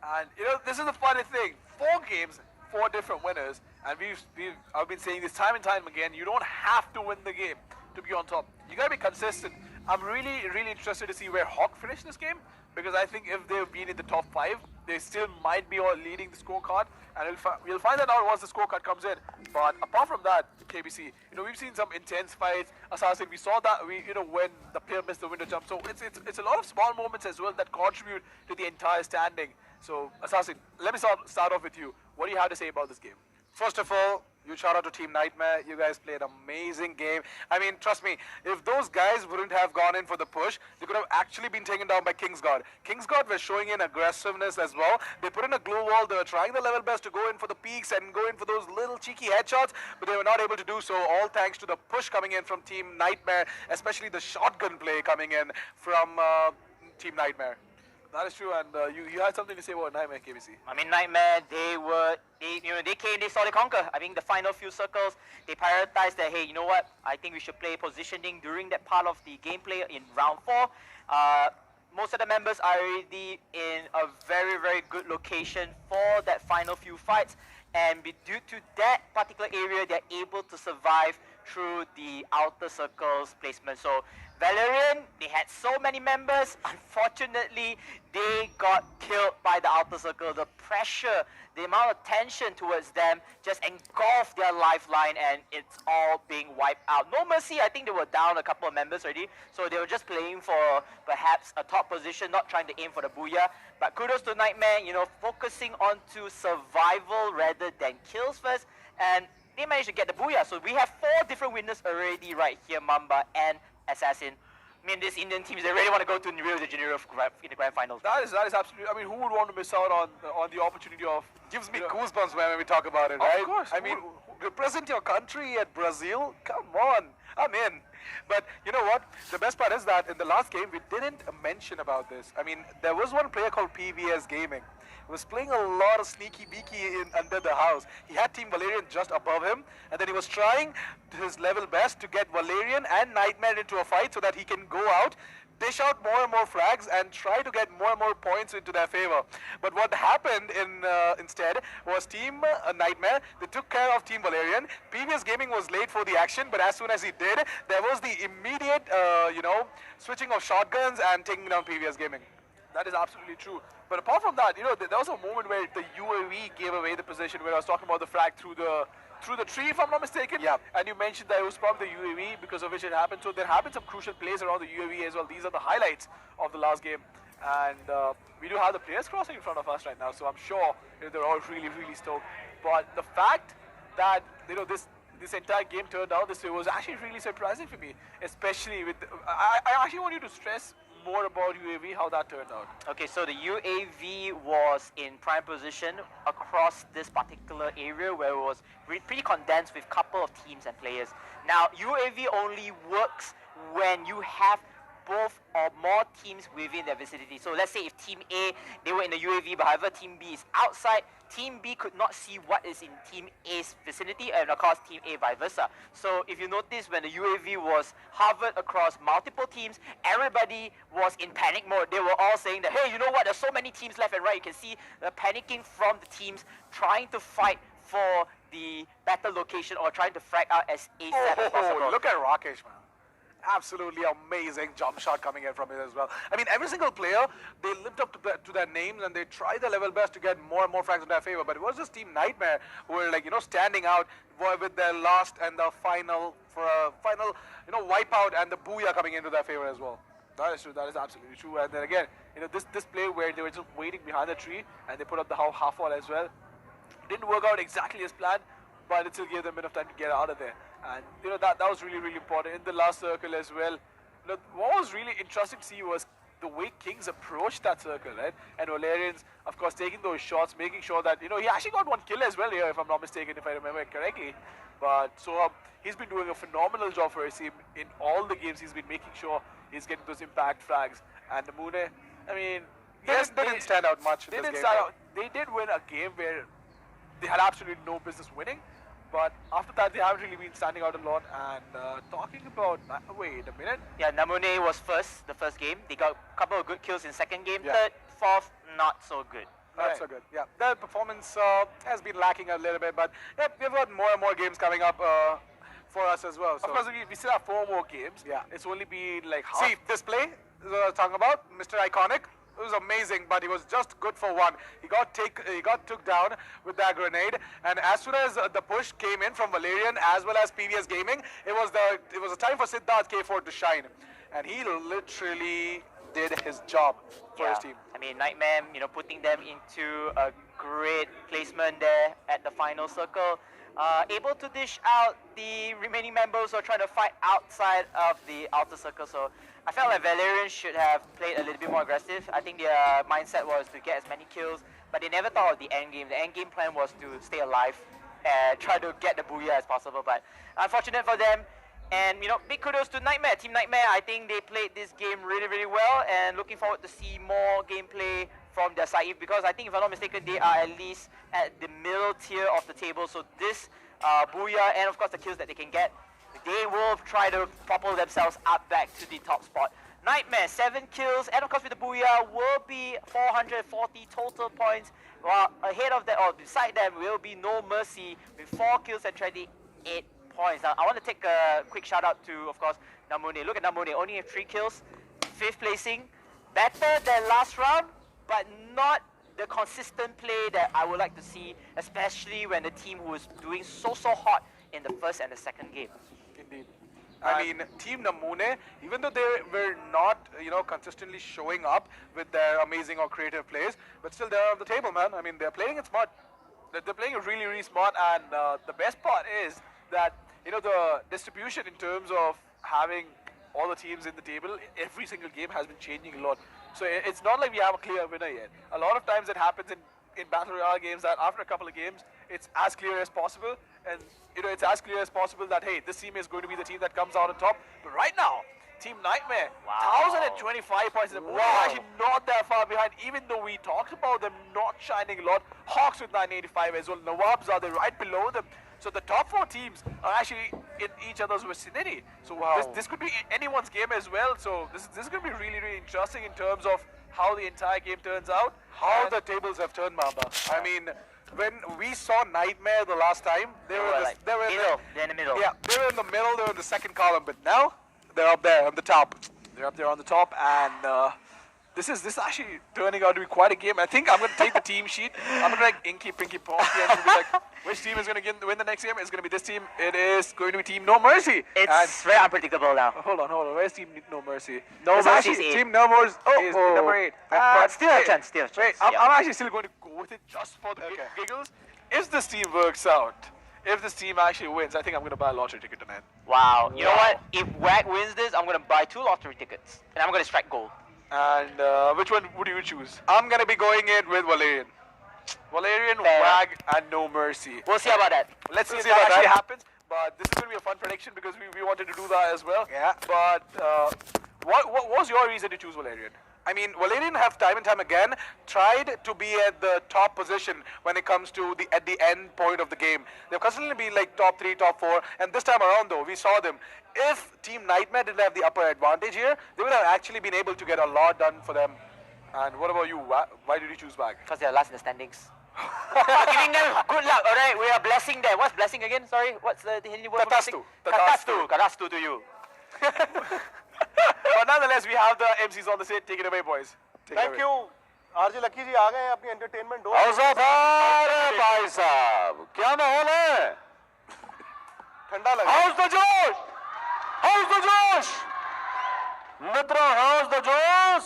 And you know, this is the funny thing. 4 games, 4 different winners, and I've been saying this time and time again, you don't have to win the game to be on top. You gotta be consistent. I'm really interested to see where Hawk finished this game, because I think if they've been in the top 5, they still might be all leading the scorecard, and we'll find that out once the scorecard comes in. But apart from that, KBC, you know, we've seen some intense fights. Assassin, we saw that when the player missed the window jump. So it's a lot of small moments as well that contribute to the entire standing. So Assassin, let me start off with you. What do you have to say about this game? First of all, huge shout out to Team Nightmare. You guys played an amazing game. I mean, trust me, if those guys wouldn't have gone in for the push, they could have actually been taken down by Kingsguard. Kingsguard were showing in aggressiveness as well. They put in a glue wall. They were trying their level best to go in for the peaks and go in for those little cheeky headshots, but they were not able to do so, all thanks to the push coming in from Team Nightmare, especially the shotgun play coming in from Team Nightmare. That is true, and you had something to say about Nightmare, KBC. I mean, Nightmare, they came, they saw they conquer. I think the final few circles, they prioritized that, hey, you know what? I think we should play positioning during that part of the gameplay in round 4. Most of the members are already in a very, very good location for that final few fights, and due to that particular area, they're able to survive through the outer circles placement. So Valerian, they had so many members. Unfortunately, they got killed by the outer circle. The pressure, the amount of tension towards them just engulfed their lifeline, and it's all being wiped out. No Mercy, I think they were down a couple of members already, so they were just playing for perhaps a top position, not trying to aim for the booyah. But kudos to Nightmare, you know, focusing on to survival rather than kills first, and they managed to get the booyah. So we have 4 different winners already right here, Mamba and Assassin. I mean, these Indian teams, they really want to go to Rio de Janeiro in the grand finals. That is absolutely. I mean, who would want to miss out on the opportunity of? Gives me goosebumps when we talk about it, right? Of course. I mean, represent your country at Brazil. Come on, I'm in. But you know what? The best part is that in the last game we didn't mention about this. I mean, there was one player called PVS Gaming. He was playing a lot of sneaky beaky under the house. He had Team Valerian just above him, and then he was trying his level best to get Valerian and Nightmare into a fight so that he can go out, dish out more and more frags, and try to get more and more points into their favor. But what happened instead was Team Nightmare, they took care of Team Valerian. PVS Gaming was late for the action, but as soon as he did, there was the immediate, switching of shotguns and taking down PVS Gaming. That is absolutely true. But apart from that, you know, there was a moment where the UAV gave away the position, where I was talking about the frag through the tree, if I'm not mistaken. Yeah. And you mentioned that it was probably the UAV because of which it happened. So there have been some crucial plays around the UAV as well. These are the highlights of the last game. And we do have the players crossing in front of us right now, so I'm sure they're all really, really stoked. But the fact that, you know, this entire game turned out this way was actually really surprising for me, especially with I actually want you to stress more about UAV, how that turned out. Okay, so the UAV was in prime position across this particular area where it was pretty condensed with a couple of teams and players. Now, UAV only works when you have both or more teams within their vicinity. So let's say if Team A, they were in the UAV, but however Team B is outside, Team B could not see what is in Team A's vicinity, and of course Team A vice versa. So if you notice, when the UAV was hovered across multiple teams, everybody was in panic mode. They were all saying that, hey, you know what, there's so many teams left and right. You can see the panicking from the teams trying to fight for the battle location or trying to frag out as ASAP as possible. Look at Rakesh, man. Absolutely amazing jump shot coming in from it as well. I mean, every single player, they lived up to their names and they tried their level best to get more and more frags in their favor. But it was just Team Nightmare who were like, standing out with their last and the final, for a final, wipeout and the booyah coming into their favor as well. That is true. That is absolutely true. And then again, this play where they were just waiting behind the tree and they put up the half wall as well. Didn't work out exactly as planned, but it still gave them enough time to get out of there. And that was really, really important in the last circle as well. What was really interesting to see was the way Kings approached that circle, right? And Valerian's, of course, taking those shots, making sure that he actually got one kill as well here, if I'm not mistaken, if I remember it correctly. But so he's been doing a phenomenal job for his team in all the games. He's been making sure he's getting those impact frags. And Namune, I mean, yes, they didn't stand out much. They didn't stand out. They did win a game where they had absolutely no business winning, but after that they haven't really been standing out a lot. And talking about, wait a minute. Yeah, Namune was the first game. They got a couple of good kills in second game. Yeah. Third, fourth, not so good. Not so good. Yeah, their performance has been lacking a little bit, but yeah, we've got more and more games coming up for us as well. So. Of course, we still have 4 more games. Yeah, it's only been like half. See, this play is what I was talking about, Mr. Iconic. It was amazing, but he was just good for one. He got took down with that grenade, and as soon as the push came in from Valerian as well as PVS Gaming, it was a time for Siddharth K4 to shine, and he literally did his job for his team. I mean, Nightmare, putting them into a great placement there at the final circle. Able to dish out the remaining members who are trying to fight outside of the outer circle. So I felt like Valerian should have played a little bit more aggressive. I think their mindset was to get as many kills, but they never thought of the end game. The end game plan was to stay alive and try to get the booyah as possible. But unfortunate for them. And big kudos to Nightmare, Team Nightmare. I think they played this game really, really well, and looking forward to see more gameplay from their side, because I think, if I'm not mistaken, they are at least at the middle tier of the table. So this booyah and of course the kills that they can get, they will try to propel themselves up back to the top spot. Nightmare, 7 kills, and of course with the booyah will be 440 total points, while ahead of that, or beside them, will be No Mercy with 4 kills and 28 points. Now, I want to take a quick shout out to, of course, Namune. Look at Namune, only have 3 kills, 5th placing, better than last round, but not the consistent play that I would like to see, especially when the team who was doing so hot in the first and the second game. Indeed. I mean, Team Namune, even though they were not, consistently showing up with their amazing or creative plays, but still they're on the table, man. I mean, they're playing it smart. They're playing it really, really smart, and the best part is that, the distribution in terms of having all the teams in the table, every single game has been changing a lot. So it's not like we have a clear winner yet. A lot of times it happens in Battle Royale games that after a couple of games, it's as clear as possible. And, it's as clear as possible that, hey, this team is going to be the team that comes out on top. But right now, Team Nightmare, 1,025 points. Wow. Actually not that far behind, even though we talked about them not shining a lot. Hawks with 985 as well. Nawabs are right below them. So the top 4 teams are actually in each other's vicinity. So this could be anyone's game as well. So this is going to be really, really interesting in terms of how the entire game turns out. How the tables have turned, Mamba. I mean, when we saw Nightmare the last time, they were in the middle. Yeah, they were in the middle. They were in the second column. But now they're up there on the top. They're up there on the top, and this is actually turning out to be quite a game. I think I'm going to take the team sheet. I'm going to like Inky, Pinky, Ponky, and be like, which team is going to win the next game? It's going to be this team. It is going to be Team No Mercy. It's very unpredictable now. Hold on. Where's Team No Mercy? No Mercy is Team No Mercy is number 8. But still a chance. Wait, I'm actually still going to go with it just for the giggles. If this team works out, if this team actually wins, I think I'm going to buy a lottery ticket tonight. Wow. You know what? If WAG wins this, I'm going to buy 2 lottery tickets. And I'm going to strike gold. And which one would you choose? I'm going to be going in with Valerian. Valerian, WAG, and No Mercy. We'll see about that. Let's see if that actually happens. But this is going to be a fun prediction because we wanted to do that as well. Yeah. But what was your reason to choose Valerian? I mean, Valerian have time and time again tried to be at the top position when it comes to at the end point of the game. They've constantly been like top 3, top 4, and this time around though, we saw them. If Team Nightmare didn't have the upper advantage here, they would have actually been able to get a lot done for them. And what about you? Why did you choose WAG? Because they're last in the standings. Giving them good luck, alright? We are blessing them. What's blessing again? Sorry, what's the Hindi word? Tatastu. Tatastu to you. But nonetheless, we have the MCs on the set. Take it away, boys. Take it thank away. You RJ Lucky ji आ गए हैं अपनी entertainment dose. अरे भाई साहब क्या माहौल है, ठंडा लगा। हाउस द जोश, हाउस द जोश मित्रों, हाउस द जोश।